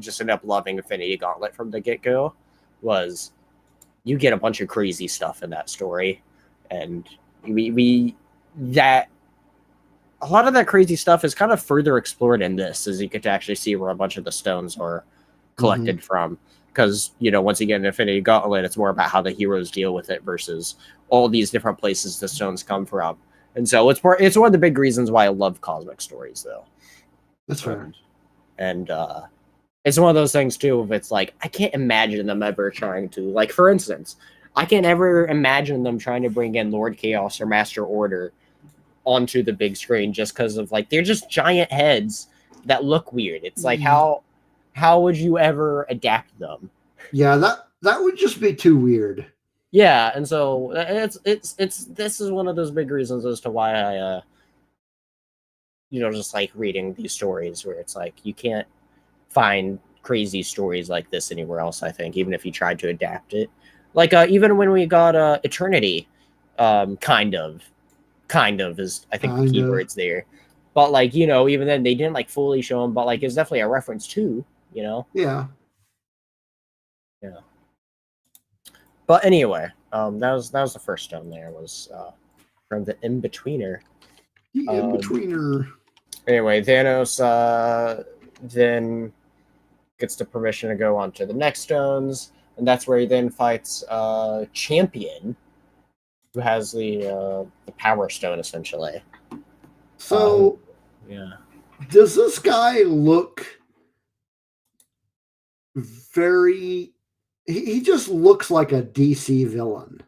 just ended up loving Infinity Gauntlet from the get-go. Was you get a bunch of crazy stuff in that story. And that a lot of that crazy stuff is kind of further explored in this, as you get to actually see where a bunch of the stones are collected from. Because, once you get an Infinity Gauntlet, it's more about how the heroes deal with it versus all these different places the stones come from. And so it's one of the big reasons why I love cosmic stories, though. That's fair. And it's one of those things, too, if it's like, I can't imagine them ever trying to, for instance, I can't ever imagine them trying to bring in Lord Chaos or Master Order onto the big screen just because of they're just giant heads that look weird. It's like Mm. how would you ever adapt them? Yeah, that would just be too weird. Yeah, and so it's this is one of those big reasons as to why I just like reading these stories where it's like you can't find crazy stories like this anywhere else, I think, even if you tried to adapt it. Like even when we got Eternity, kind of is I think the Kind key of. words there. But like, even then they didn't like fully show them, but like it's definitely a reference to, Yeah. Yeah. But anyway, that was the first stone there was from the In-Betweener. The In-Betweener. Anyway, Thanos then gets the permission to go on to the next stones, and that's where he then fights Champion, who has the Power Stone essentially. So yeah, does this guy look very? He just looks like a DC villain.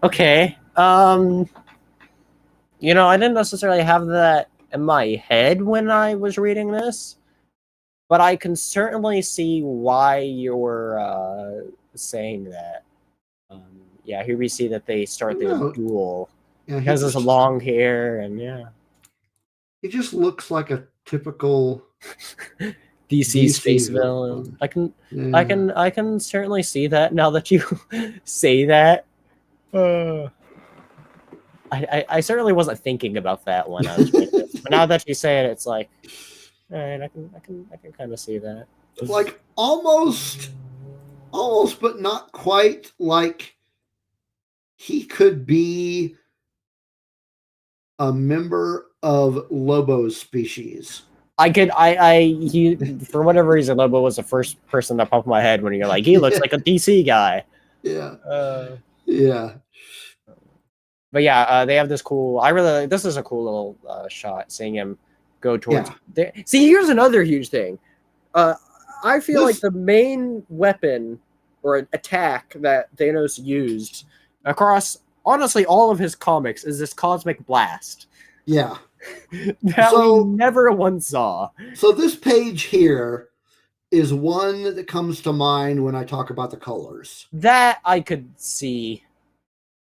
Okay. I didn't necessarily have that in my head when I was reading this, but I can certainly see why you're saying that. Yeah, here we see that they start their duel. Yeah, he has this long hair, and he just looks like a typical DC space villain. I can certainly see that now that you say that. I certainly wasn't thinking about that when I was reading this, but now that you say it, it's like, all right, I can kind of see that. Like almost, but not quite. Like he could be a member of Lobo's species. He for whatever reason, Lobo was the first person that popped in my head when you're like, he looks like a DC guy. Yeah. Yeah. But yeah, they have this cool. This is a cool little shot, seeing him go towards. Yeah. See, here's another huge thing. I feel like the main weapon or attack that Thanos used across honestly all of his comics is this cosmic blast. Yeah. That we never once saw. So this page here is one that comes to mind when I talk about the colors. That I could see,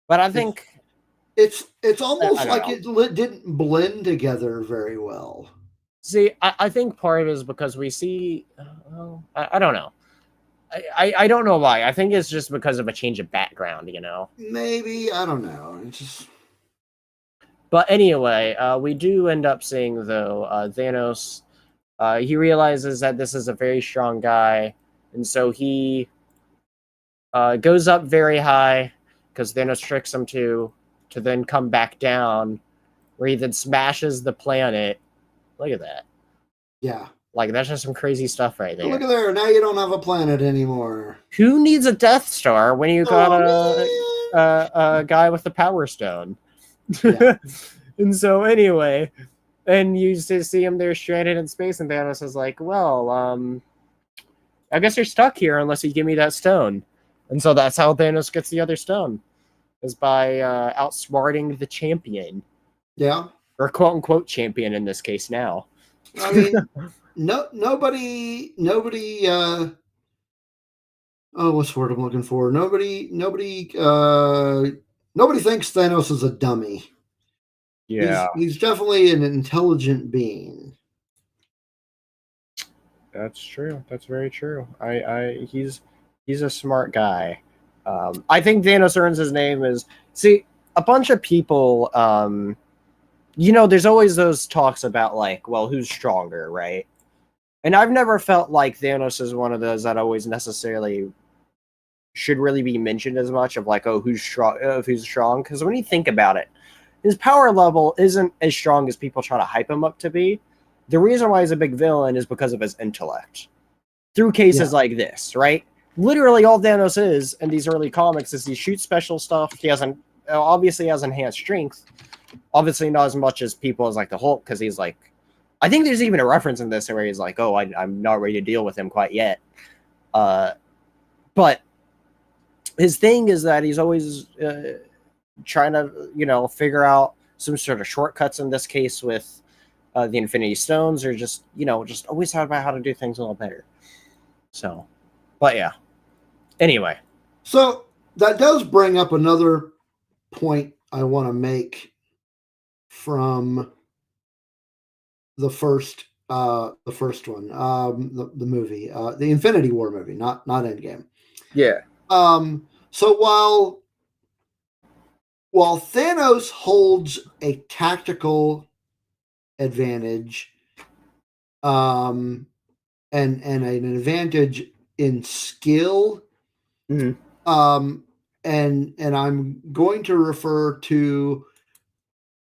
but I think it's almost like it didn't blend together very well. See, I think part of it is because we see, I don't know. I don't know why. I think it's just because of a change of background, Maybe, I don't know. It's just... But anyway, we do end up seeing, though, Thanos, he realizes that this is a very strong guy, and so he goes up very high, because Thanos tricks him to then come back down, where he then smashes the planet. Look at that. Yeah. Like, that's just some crazy stuff right there. Look at there. Now you don't have a planet anymore. Who needs a Death Star when you got a guy with the Power Stone? Yeah. And so, anyway, and you just see him there stranded in space, and Thanos is like, well, I guess you're stuck here unless you give me that stone. And so that's how Thanos gets the other stone, is by outsmarting the champion. Yeah. Or quote-unquote champion in this case now. I mean, nobody what's the word I'm looking for? Nobody thinks Thanos is a dummy. Yeah. He's definitely an intelligent being. That's true. That's very true. He's a smart guy. I think Thanos earns his name as a bunch of people there's always those talks about like, well, who's stronger, right? And I've never felt like Thanos is one of those that always necessarily should really be mentioned as much of like, oh, who's strong? Because when you think about it, his power level isn't as strong as people try to hype him up to be. The reason why he's a big villain is because of his intellect. Through cases like this, right? Literally all Thanos is in these early comics is he shoots special stuff. He obviously has enhanced strength. Obviously not as much as people as like the Hulk, because he's like, I think there's even a reference in this where he's like, oh, I'm not ready to deal with him quite yet. But his thing is that he's always trying to, figure out some sort of shortcuts, in this case with the Infinity Stones, or just just always thought about how to do things a little better. So, but yeah. Anyway, so that does bring up another point I want to make from the first one, the movie, the Infinity War movie, not Endgame. yeah. So while Thanos holds a tactical advantage, and an advantage in skill, Mhm. and I'm going to refer to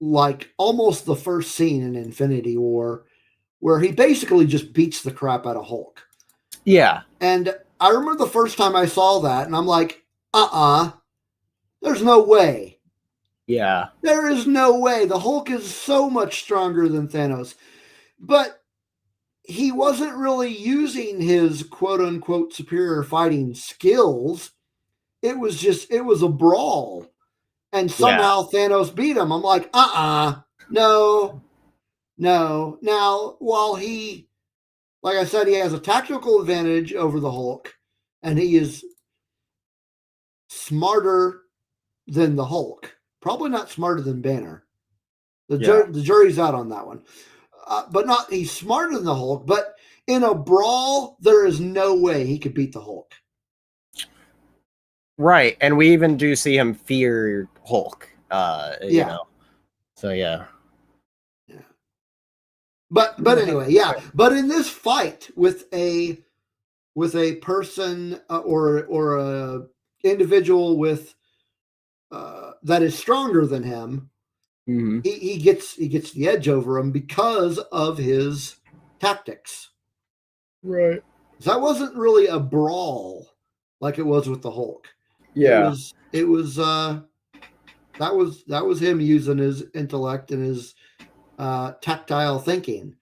like almost the first scene in Infinity War where he basically just beats the crap out of Hulk. Yeah. And I remember the first time I saw that, and I'm like, there's no way. Yeah. There is no way. The Hulk is so much stronger than Thanos. But he wasn't really using his quote unquote superior fighting skills. It was a brawl. And somehow Thanos beat him. I'm like, no. Now, while he, like I said, he has a tactical advantage over the Hulk, and he is smarter than the Hulk. Probably not smarter than Banner. The jury's out on that one. But he's smarter than the Hulk, but in a brawl, there is no way he could beat the Hulk. Right, and we even do see him fear Hulk. You know. So yeah. But anyway, yeah. But in this fight with a person or a individual with that is stronger than him, mm-hmm. he gets the edge over him because of his tactics. Right. So that wasn't really a brawl like it was with the Hulk. Yeah. It was that was him using his intellect and his tactile thinking.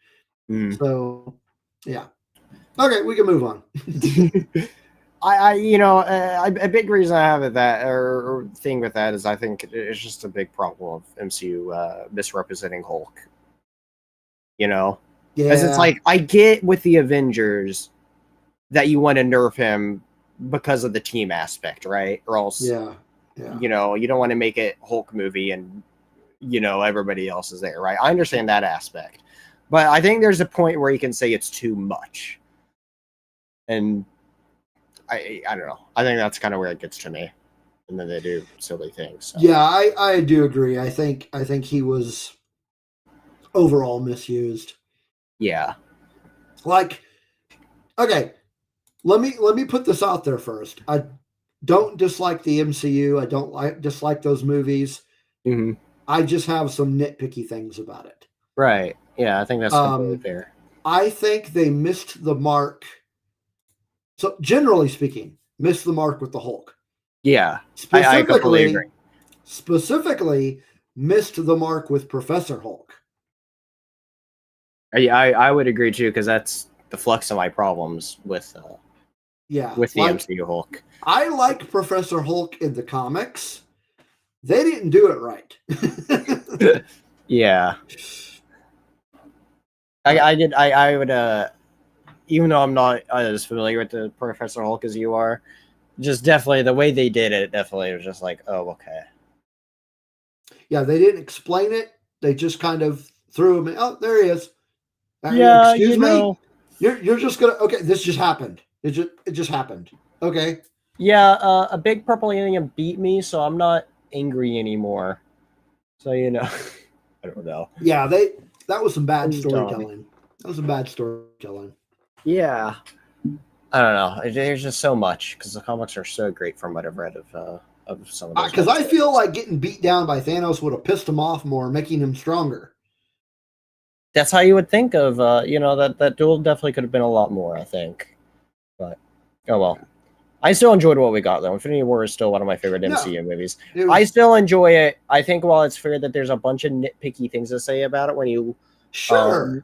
Mm. So yeah. Okay, we can move on. A big reason I have it that or thing with that is I think it's just a big problem of MCU misrepresenting Hulk. As it's like I get with the Avengers that you want to nerf him because of the team aspect, right? Or else, you don't want to make it Hulk movie and everybody else is there, right? I understand that aspect, but I think there's a point where you can say it's too much, and I don't know. I think that's kind of where it gets to me, and then they do silly things. So. Yeah, I do agree. I think he was overall misused. Yeah. Like, okay, let me put this out there first. I don't dislike the MCU. I don't dislike those movies. Mm-hmm. I just have some nitpicky things about it. Right. Yeah, I think that's completely fair. I think they missed the mark. So, generally speaking, missed the mark with the Hulk. Yeah, I completely agree. Specifically, missed the mark with Professor Hulk. I would agree too, because that's the flux of my problems with the MCU Hulk. I like Professor Hulk in the comics. They didn't do it right. Yeah. I would even though I'm not as familiar with the Professor Hulk as you are, just definitely the way they did it definitely was just like, oh, okay. Yeah, they didn't explain it. They just kind of threw him in. Oh, there he is. Yeah, excuse me. You're just gonna this just happened. It just happened. Okay. Yeah, a big purple alien beat me, so I'm not angry anymore. So I don't know. Yeah, that was some bad storytelling. That was some bad storytelling. Yeah. I don't know. There's just so much because the comics are so great from what I've read of some of those. Because I feel like getting beat down by Thanos would have pissed him off more, making him stronger. That's how you would think of, that duel definitely could have been a lot more, I think. But, oh well. I still enjoyed what we got, though. Infinity War is still one of my favorite MCU movies. I still enjoy it. I think while it's fair that there's a bunch of nitpicky things to say about it when you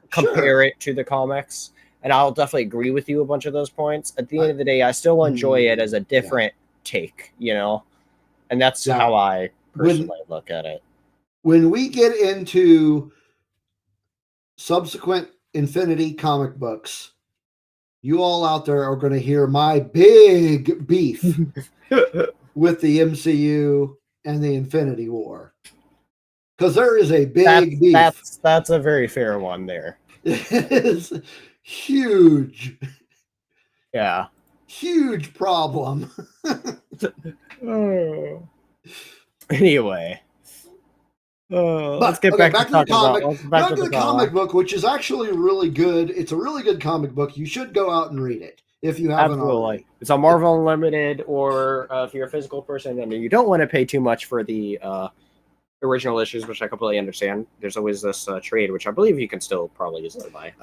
compare it to the comics, and I'll definitely agree with you a bunch of those points. At the end of the day, I still enjoy it as a different take, And that's how I personally look at it. When we get into subsequent Infinity comic books, you all out there are going to hear my big beef with the MCU and the Infinity War. Because there is a big beef. That's a very fair one there. It is huge. Yeah. Huge problem. Oh. Anyway. Let's get okay, back to the comic. back to the comic book, which is actually really good. It's a really good comic book. You should go out and read it if you haven't already. It's a Marvel Unlimited, or if you're a physical person and you don't want to pay too much for the original issues, which I completely understand. There's always this trade, which I believe you can still probably easily buy.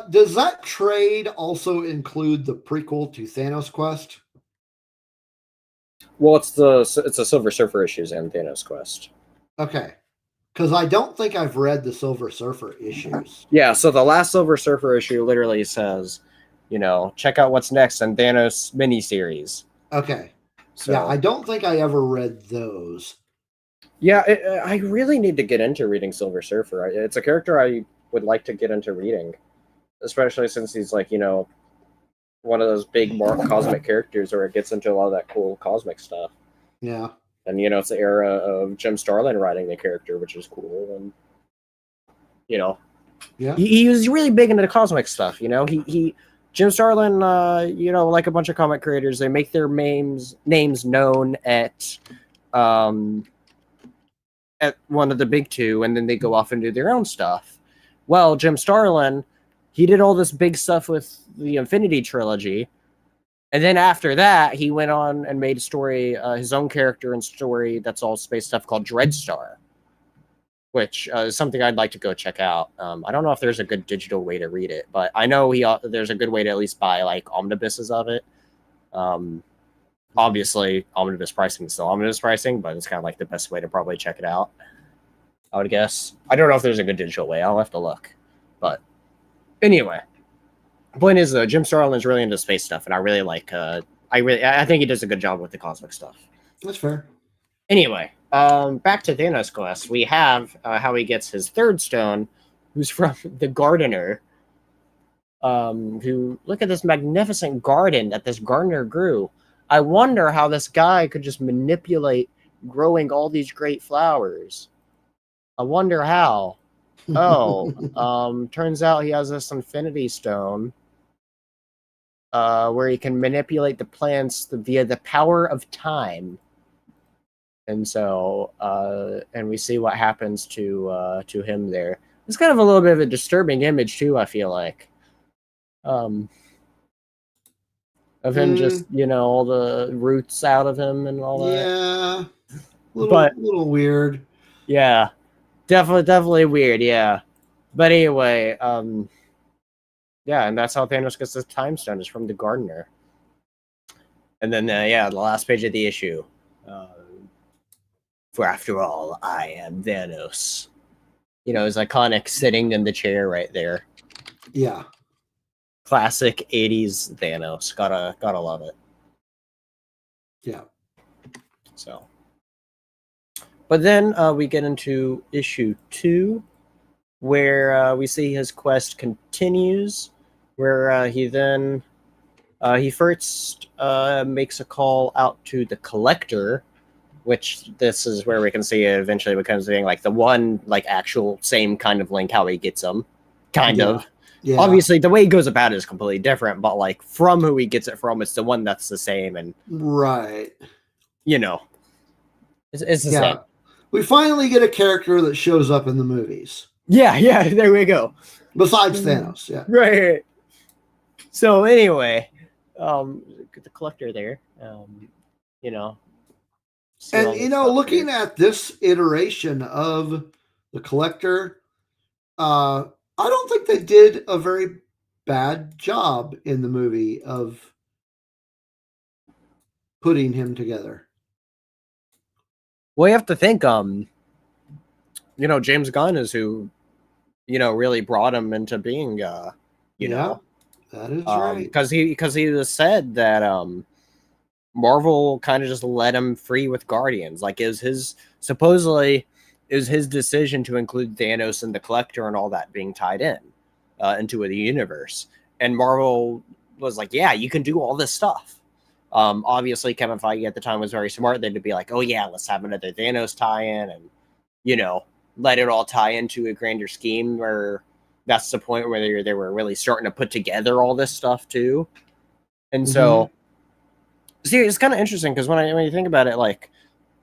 Does that trade also include the prequel to Thanos Quest? Well, it's the Silver Surfer issues and Thanos Quest. Okay. Because I don't think I've read the Silver Surfer issues. Yeah, so the last Silver Surfer issue literally says, check out what's next in Thanos miniseries. Okay. So, yeah, I don't think I ever read those. Yeah, I really need to get into reading Silver Surfer. It's a character I would like to get into reading, especially since he's like, one of those big cosmic characters where it gets into a lot of that cool cosmic stuff. Yeah. And, it's the era of Jim Starlin writing the character, which is cool. And, yeah, he was really big into the cosmic stuff. Jim Starlin, like a bunch of comic creators, they make their names known at one of the big two, and then they go off and do their own stuff. Well, Jim Starlin, he did all this big stuff with the Infinity Trilogy. And then after that, he went on and made a story, his own character and story that's all space stuff called Dreadstar, which is something I'd like to go check out. I don't know if there's a good digital way to read it, but I know there's a good way to at least buy like omnibuses of it. Obviously, omnibus pricing is still omnibus pricing, but it's kind of like the best way to probably check it out, I would guess. I don't know if there's a good digital way. I'll have to look. But anyway. Point is, Jim Starlin is really into space stuff, and I really like. I think he does a good job with the cosmic stuff. That's fair. Anyway, back to Thanos Quest. We have how he gets his third stone, who's from the gardener. Who look at this magnificent garden that this gardener grew. I wonder how this guy could just manipulate growing all these great flowers. I wonder how. Oh, turns out he has this Infinity Stone. Where he can manipulate the plants via the power of time, and so and we see what happens to him there. It's kind of a little bit of a disturbing image too. I feel like, of him just all the roots out of him and all that. Yeah, little weird. Yeah, definitely weird. Yeah, but anyway, yeah, and that's how Thanos gets his time stone, is from the gardener. And then, the last page of the issue. For after all, I am Thanos. His iconic sitting in the chair right there. Yeah. Classic 80s Thanos. Gotta love it. Yeah. So. But then we get into issue 2, where we see his quest continues. Where he then he first makes a call out to the Collector, which this is where we can see it eventually becomes being like the one like actual same kind of link how he gets them, kind of. Yeah. Obviously, the way he goes about it is completely different, but like from who he gets it from, it's the one that's the same, and right. It's the same. We finally get a character that shows up in the movies. Yeah, there we go. Besides Thanos, yeah. Right. So anyway, the Collector there, And looking at this iteration of the Collector, I don't think they did a very bad job in the movie of putting him together. Well, you have to think, James Gunn is who, really brought him into being, that is right. Because he was said that Marvel kind of just let him free with Guardians. Like, it was his decision to include Thanos and the Collector and all that being tied in. into the universe. And Marvel was like, yeah, you can do all this stuff. Obviously, Kevin Feige at the time was very smart. They'd be like, oh, yeah, let's have another Thanos tie-in and, let it all tie into a grander scheme where that's the point where they were really starting to put together all this stuff, too. And so, see, it's kind of interesting because when you think about it, like,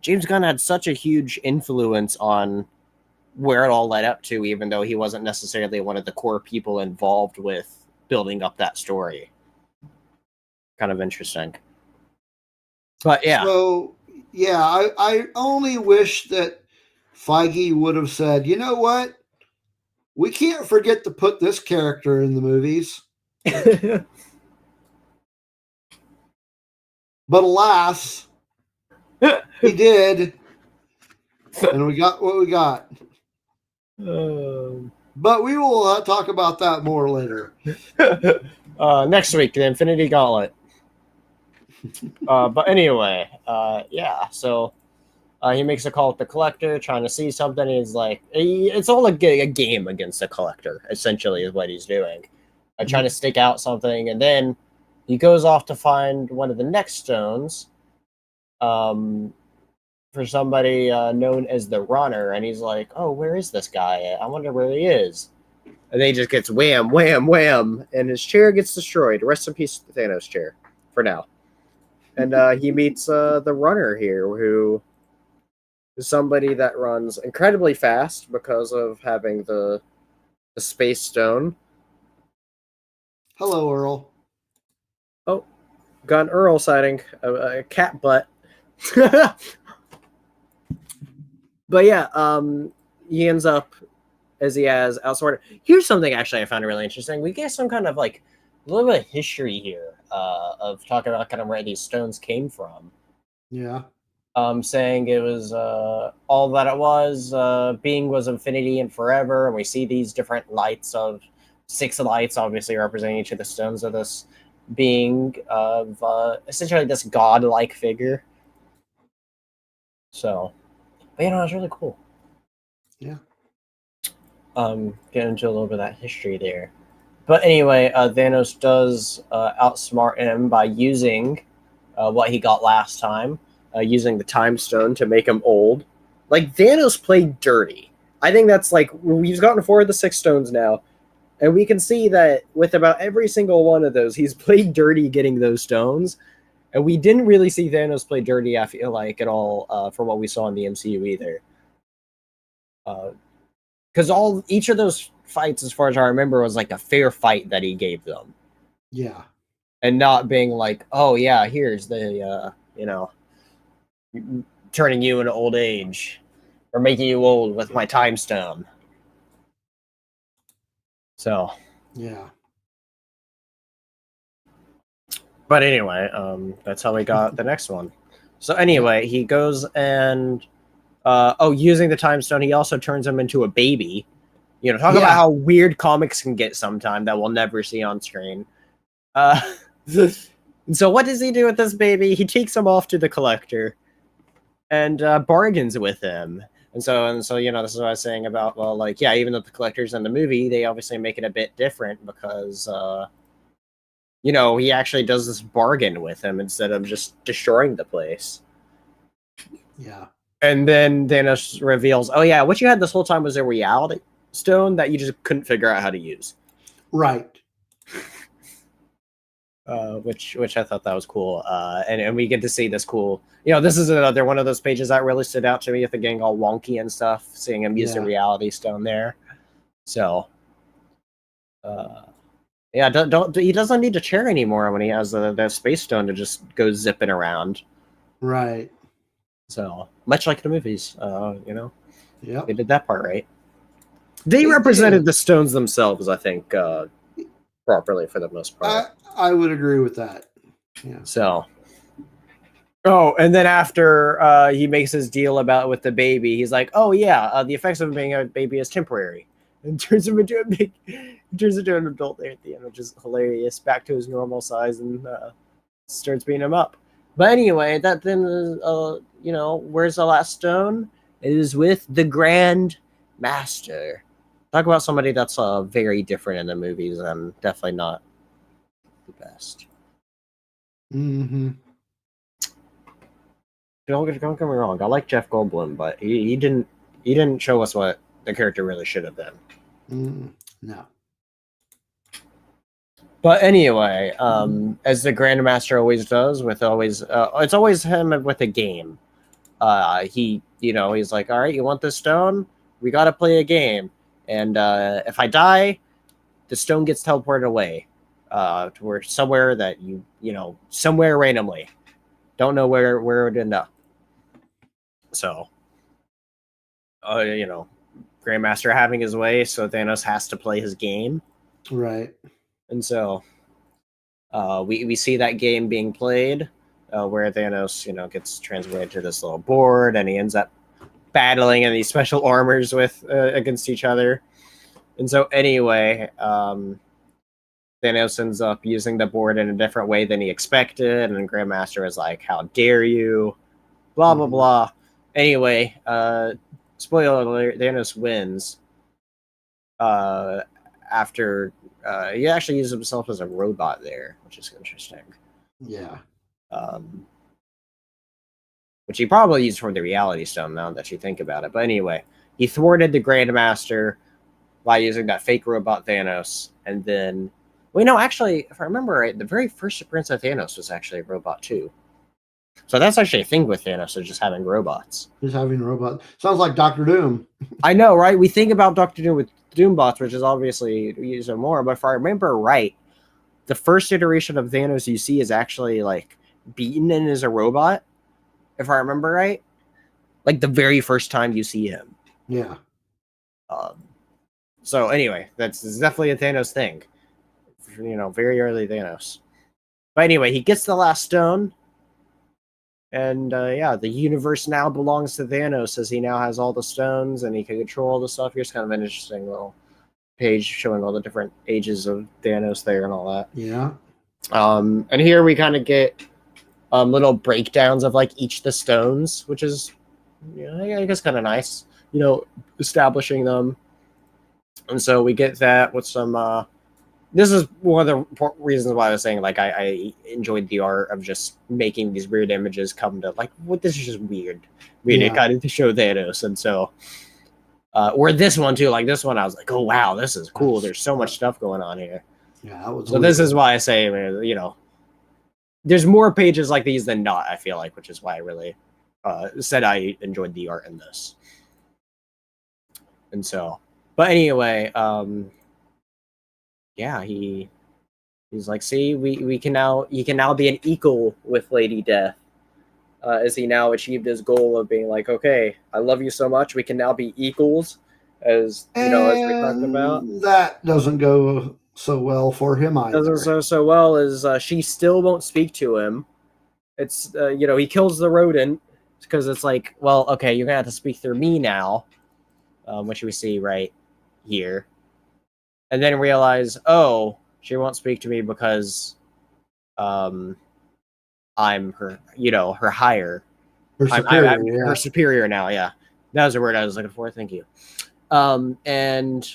James Gunn had such a huge influence on where it all led up to, even though he wasn't necessarily one of the core people involved with building up that story. Kind of interesting. But yeah. So, yeah, I only wish that Feige would have said, you know what? We can't forget to put this character in the movies. But alas, he did. And we got what we got. But we will talk about that more later. Next week, the Infinity Gauntlet. But anyway, yeah, so he makes a call at the Collector, trying to see something. He's like, it's all a game against the Collector, essentially, is what he's doing. Trying to stick out something, and then he goes off to find one of the next stones for somebody known as the Runner, and he's like, oh, where is this guy? I wonder where he is. And then he just gets wham, wham, wham, and his chair gets destroyed. Rest in peace, the Thanos chair, for now. And he meets the Runner here, who is somebody that runs incredibly fast because of having the Space Stone. Hello, Earl. Oh, got an Earl sighting, a cat butt. But yeah, he ends up as he has outsmarted. Here's something actually I found really interesting. We get some kind of like a little bit of history here of talking about kind of where these stones came from. Yeah. Saying it was all that it was. Being was infinity and forever, and we see these different lights of 6 lights, obviously representing each of the stones of this being of essentially this god-like figure. So, but it's really cool. Yeah. Get into a little bit of that history there. But anyway, Thanos does outsmart him by using what he got last time, using the Time Stone to make him old. Like, Thanos played dirty. I think that's like, he's gotten 4 of the 6 stones now, and we can see that with about every single one of those, he's played dirty getting those stones. And we didn't really see Thanos play dirty, I feel like, at all from what we saw in the MCU either. Because each of those fights, as far as I remember, was like a fair fight that he gave them. Yeah. And not being like, oh yeah, here's the, turning you into old age. Or making you old with my Time Stone. So. Yeah. But anyway, that's how we got the next one. So anyway, he goes and using the Time Stone, he also turns him into a baby. Talk about how weird comics can get sometime that we'll never see on screen. So what does he do with this baby? He takes him off to the Collector and bargains with him. And so this is what I was saying about, even though the Collector's in the movie, they obviously make it a bit different because he actually does this bargain with him instead of just destroying the place. Yeah. And then Thanos reveals, oh yeah, what you had this whole time was a reality stone that you just couldn't figure out how to use. Right. Which I thought that was cool. And we get to see this cool, this is another one of those pages that really stood out to me with the getting all wonky and stuff, seeing him use the reality stone there. So, he doesn't need a chair anymore when he has the Space Stone to just go zipping around. Right. So, much like the movies, Yeah. they did that part right. They represented the stones themselves, I think, properly for the most part. I would agree with that. Yeah. So, and then after he makes his deal with the baby, he's like, "Oh yeah, the effects of being a baby is temporary," and turns him into an adult there at the end, which is hilarious. Back to his normal size and starts beating him up. But anyway, that then where's the last stone? It is with the Grand Master, Talk about somebody that's very different in the movies and definitely not the best. Mm-hmm. Don't get me wrong. I like Jeff Goldblum, but he didn't show us what the character really should have been. No. But anyway, as the Grandmaster always does, it's always him with a game. He's like, all right, you want this stone? We got to play a game. And if I die, the stone gets teleported away to somewhere that somewhere randomly. Don't know where it would end up. So, Grandmaster having his way, so Thanos has to play his game. Right. And so we see that game being played where Thanos, gets translated to this little board, and he ends up battling in these special armors against each other. And so anyway, Thanos ends up using the board in a different way than he expected, and Grandmaster is like, how dare you? Blah, blah, blah. Anyway, spoiler alert, Thanos wins after he actually used himself as a robot there, which is interesting. Yeah. Which he probably used for the Reality Stone, now that you think about it. But anyway, he thwarted the Grandmaster by using that fake robot Thanos, and then... actually, if I remember right, the very first appearance of Thanos was actually a robot too. So that's actually a thing with Thanos, is just having robots. Just having robots. Sounds like Doctor Doom. I know, right? We think about Doctor Doom with Doombots, which is obviously used more, but if I remember right, the first iteration of Thanos you see is actually like beaten and is a robot. If I remember right, like the very first time you see him. Yeah. So anyway, that's definitely a Thanos thing. Very early Thanos. But anyway, he gets the last stone. And the universe now belongs to Thanos, as he now has all the stones and he can control all the stuff. Here's kind of an interesting little page showing all the different ages of Thanos there and all that. Yeah. And here we kind of get little breakdowns of like each of the stones, which is, I guess kind of nice, establishing them. And so we get that with some... this is one of the reasons why I was saying, like, I enjoyed the art of just making these weird images come to, like, this is just weird. Kind of to show Thanos. And so, or this one, too. Like, this one, I was like, oh, wow, this is cool. There's so much stuff going on here. Yeah, that was so weird. This is why I say, there's more pages like these than not, I feel like, which is why I really said I enjoyed the art in this. And so, but anyway, he's like, see, you can now be an equal with Lady Death, as he now achieved his goal of being like, okay, I love you so much, we can now be equals, as we talked about. That doesn't go so well for him either. Doesn't go so well as she still won't speak to him. It's he kills the rodent because it's like, well, okay, you're gonna have to speak through me now, which we see right here. And then realize, oh, she won't speak to me because I'm her, her higher. Her superior, her superior now, yeah. That was the word I was looking for, thank you. And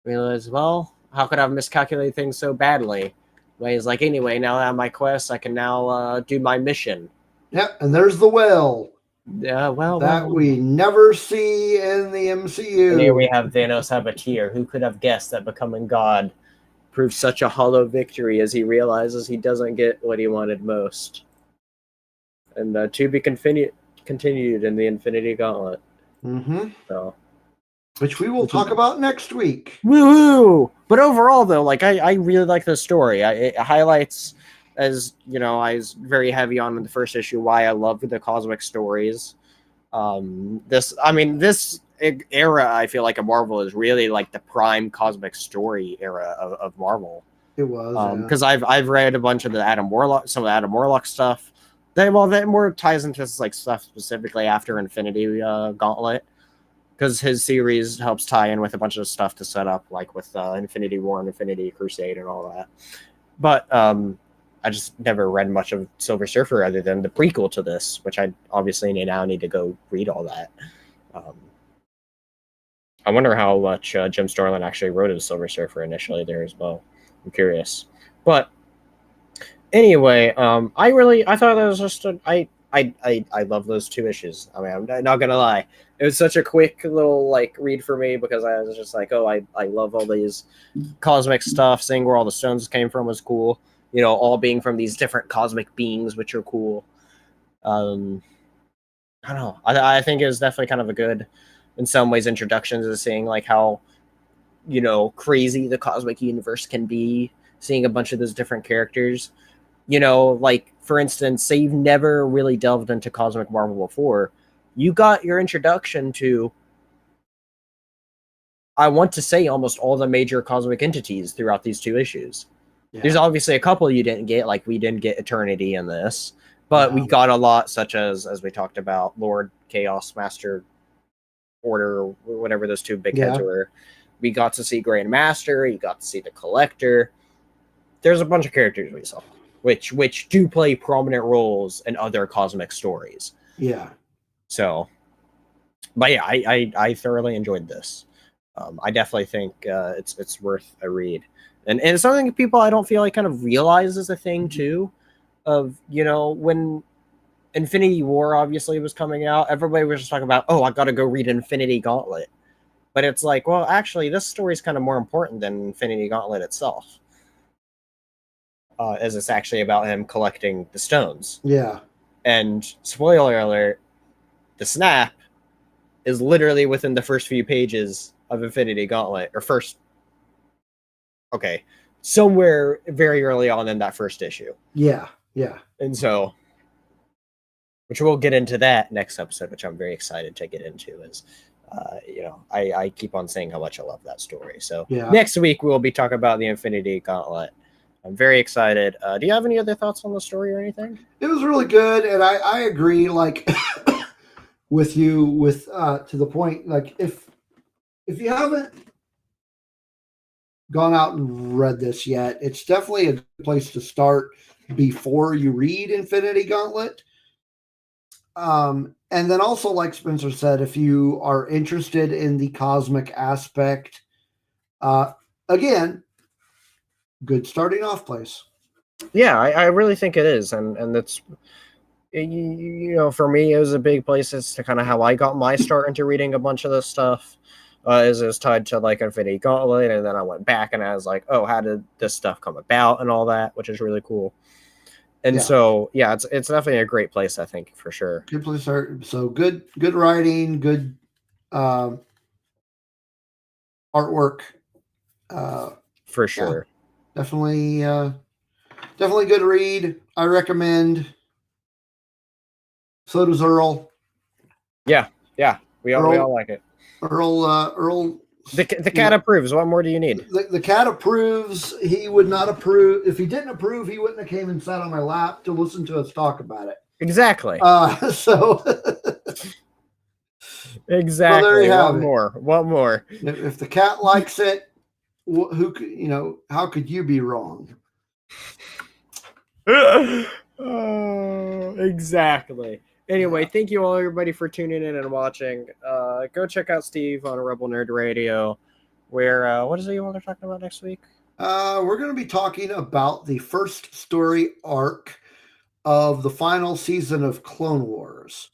realize, well, how could I have miscalculated things so badly? Well, he's like, anyway, now I have my quest, I can now do my mission. Yep, and there's the well. Yeah, we never see in the MCU. And here we have Thanos Saboteur. Who could have guessed that becoming God proved such a hollow victory as he realizes he doesn't get what he wanted most? And to be continued in the Infinity Gauntlet. Mm-hmm. So, which we will talk about next week. Woohoo! But overall, though, like I really like this story. It highlights, as I was very heavy on in the first issue, why I love the cosmic stories. This era, I feel like, of Marvel is really like the prime cosmic story era of Marvel. It was, because I've read a bunch of some of the Adam Warlock stuff. That more ties into this like stuff specifically after Infinity Gauntlet, because his series helps tie in with a bunch of stuff to set up, like with Infinity War and Infinity Crusade and all that. But I just never read much of Silver Surfer other than the prequel to this, which I obviously now need to go read all that. I wonder how much Jim Starlin actually wrote of Silver Surfer initially there as well. I'm curious. But anyway, I thought that was just I love those 2 issues. I mean, I'm not gonna lie, it was such a quick little like read for me because I was just like, oh, I love all these cosmic stuff. Seeing where all the stones came from was cool. All being from these different cosmic beings, which are cool. I don't know. I think it was definitely kind of a good, in some ways, introduction to seeing like how crazy the cosmic universe can be. Seeing a bunch of those different characters. Like, for instance, say you've never really delved into Cosmic Marvel before, you got your introduction to, I want to say, almost all the major cosmic entities throughout these 2 issues. Yeah. There's obviously a couple you didn't get, like we didn't get Eternity in this, but we got a lot, such as we talked about, Lord, Chaos, Master, Order, or whatever those 2 big heads were. We got to see Grand Master, you got to see the Collector. There's a bunch of characters we saw. Which do play prominent roles in other cosmic stories. Yeah. So, but yeah, I thoroughly enjoyed this. I definitely think it's worth a read, and it's something people I don't feel like kind of realize is a thing too. Of when Infinity War obviously was coming out, everybody was just talking about, oh, I got to go read Infinity Gauntlet, but it's like, well, actually, this story is kind of more important than Infinity Gauntlet itself. As it's actually about him collecting the stones. Yeah. And spoiler alert, the snap is literally within the first few pages of Infinity Gauntlet, or somewhere very early on in that first issue. Yeah, yeah. And so, which we'll get into that next episode, which I'm very excited to get into, is, I keep on saying how much I love that story. So next week we'll be talking about the Infinity Gauntlet. I'm very excited. Do you have any other thoughts on the story or anything? It was really good, and I agree, like, with you, to the point, like, if you haven't gone out and read this yet, it's definitely a good place to start before you read Infinity Gauntlet. And then also, like Spencer said, if you are interested in the cosmic aspect, again, good starting off place. Yeah, I really think it is, and that's, for me, it was a big place as to kind of how I got my start into reading a bunch of this stuff. Is tied to like Infinity Gauntlet, and then I went back and I was like, oh, how did this stuff come about and all that, which is really cool. And so, yeah, it's definitely a great place, I think, for sure. Good place to start. So good writing, good artwork. For sure. Yeah, definitely good read. I recommend. So does Earl. Yeah. We all like it. Earl. The cat approves. What more do you need? The cat approves. He would not approve. If he didn't approve, he wouldn't have came and sat on my lap to listen to us talk about it. Exactly. So. Exactly. Well, there you have What more? If the cat likes it, who could, how could you be wrong? Oh, exactly. Anyway, thank you all, everybody, for tuning in and watching. Go check out Steve on Rebel Nerd Radio, where, what is it you want to talk about next week? We're going to be talking about the first story arc of the final season of Clone Wars.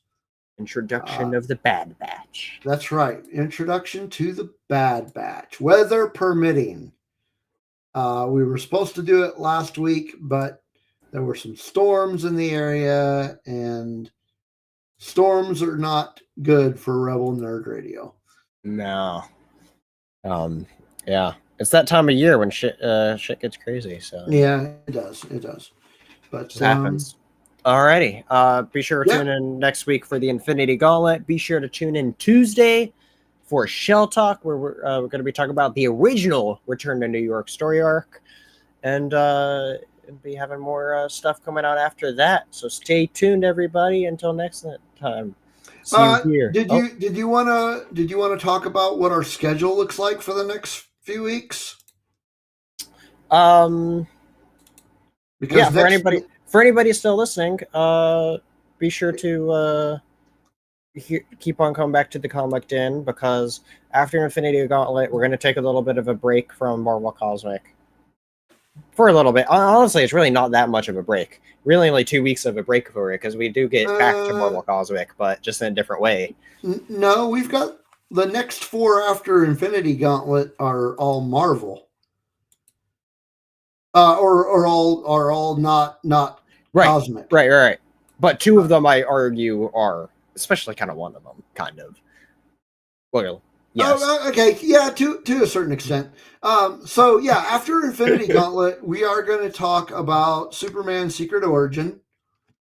Introduction of the Bad Batch. That's right. Introduction to the Bad Batch. Weather permitting. We were supposed to do it last week, but there were some storms in the area, and storms are not good for Rebel Nerd Radio. No. Yeah. It's that time of year when shit gets crazy. So yeah, it does. But it happens. Alrighty. Be sure to tune in next week for the Infinity Gauntlet. Be sure to tune in Tuesday for Shell Talk, where we're going to be talking about the original Return to New York story arc, and be having more stuff coming out after that. So stay tuned, everybody. Until next time. See you here. Did you want to talk about what our schedule looks like for the next few weeks? Because for anybody still listening, be sure to keep on coming back to the Comic Den, because after Infinity Gauntlet, we're going to take a little bit of a break from Marvel Cosmic. For a little bit. Honestly, it's really not that much of a break. Really only 2 weeks of a break for it, because we do get back to Marvel Cosmic, but just in a different way. No, we've got the next 4 after Infinity Gauntlet are all Marvel. Or all not Right, Cosmic. Right. But 2 of them, I argue, are, especially kind of one of them, kind of. Well, yes. Oh, okay. Yeah, to a certain extent. So yeah, after Infinity Gauntlet, we are going to talk about Superman Secret Origin.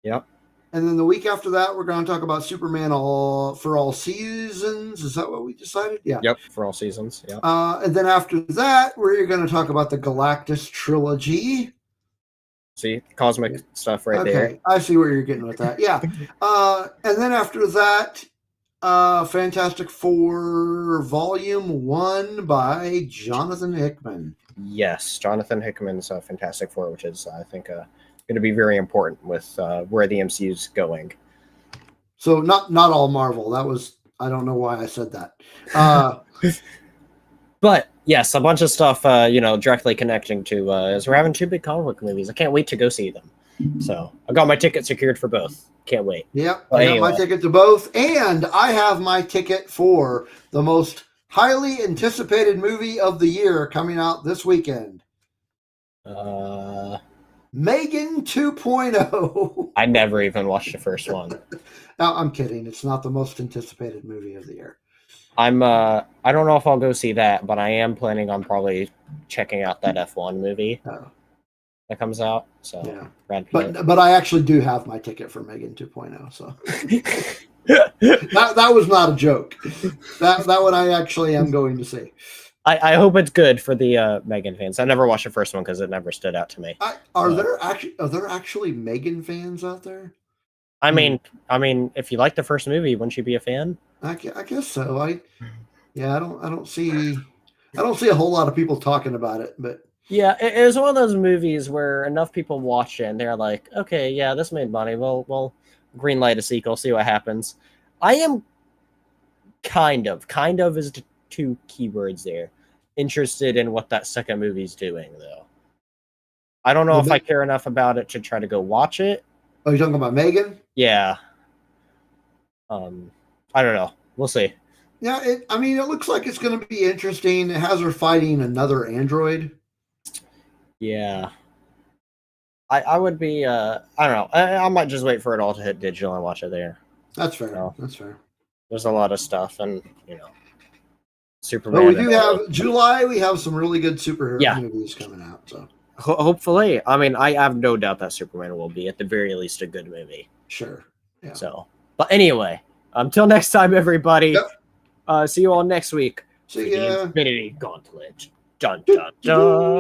Yep. And then the week after that, we're going to talk about Superman for all seasons. Is that what we decided? Yeah. Yep, for all seasons. Yeah. And then after that, we're going to talk about the Galactus trilogy. See, cosmic stuff right there. Okay, I see where you're getting with that. Yeah. And then after that, Fantastic Four Volume 1 by Jonathan Hickman. Yes, Jonathan Hickman's Fantastic Four, which is, I think, going to be very important with where the MCU's going. So not all Marvel. That was, I don't know why I said that. But yes, a bunch of stuff, directly connecting to, as we're having 2 big comic book movies. I can't wait to go see them. So I got my ticket secured for both. Can't wait. Yep, I got my ticket to both, and I have my ticket for the most highly anticipated movie of the year coming out this weekend. Megan 2.0. I never even watched the first one. No, I'm kidding. It's not the most anticipated movie of the year. I don't know if I'll go see that, but I am planning on probably checking out that F1 movie that comes out. So yeah. Brad Pitt. Pitt. But I actually do have my ticket for Megan 2.0. So that was not a joke. That one I actually am going to see. I hope it's good for the Megan fans. I never watched the first one because it never stood out to me. Are there actually Megan fans out there? I mean, if you like the first movie, wouldn't you be a fan? I guess so. I don't see a whole lot of people talking about it, but yeah, it was one of those movies where enough people watch it and they're like, okay, yeah, this made money. We'll greenlight a sequel, see what happens. I am kind of is the 2 keywords there. Interested in what that second movie's doing, though. I don't know if I care enough about it to try to go watch it. Oh, you're talking about Megan? Yeah. I don't know. We'll see. Yeah, it looks like it's going to be interesting. It has her fighting another android. Yeah. I would be, I don't know. I might just wait for it all to hit digital and watch it there. That's fair. That's fair. There's a lot of stuff, and, Superman. But we do have, July, we have some really good superhero movies coming out. So hopefully. I mean, I have no doubt that Superman will be, at the very least, a good movie. Sure. Yeah. So, but anyway, until next time, everybody. Yep. See you all next week. See for ya. the Infinity Gauntlet. Dun, dun, dun.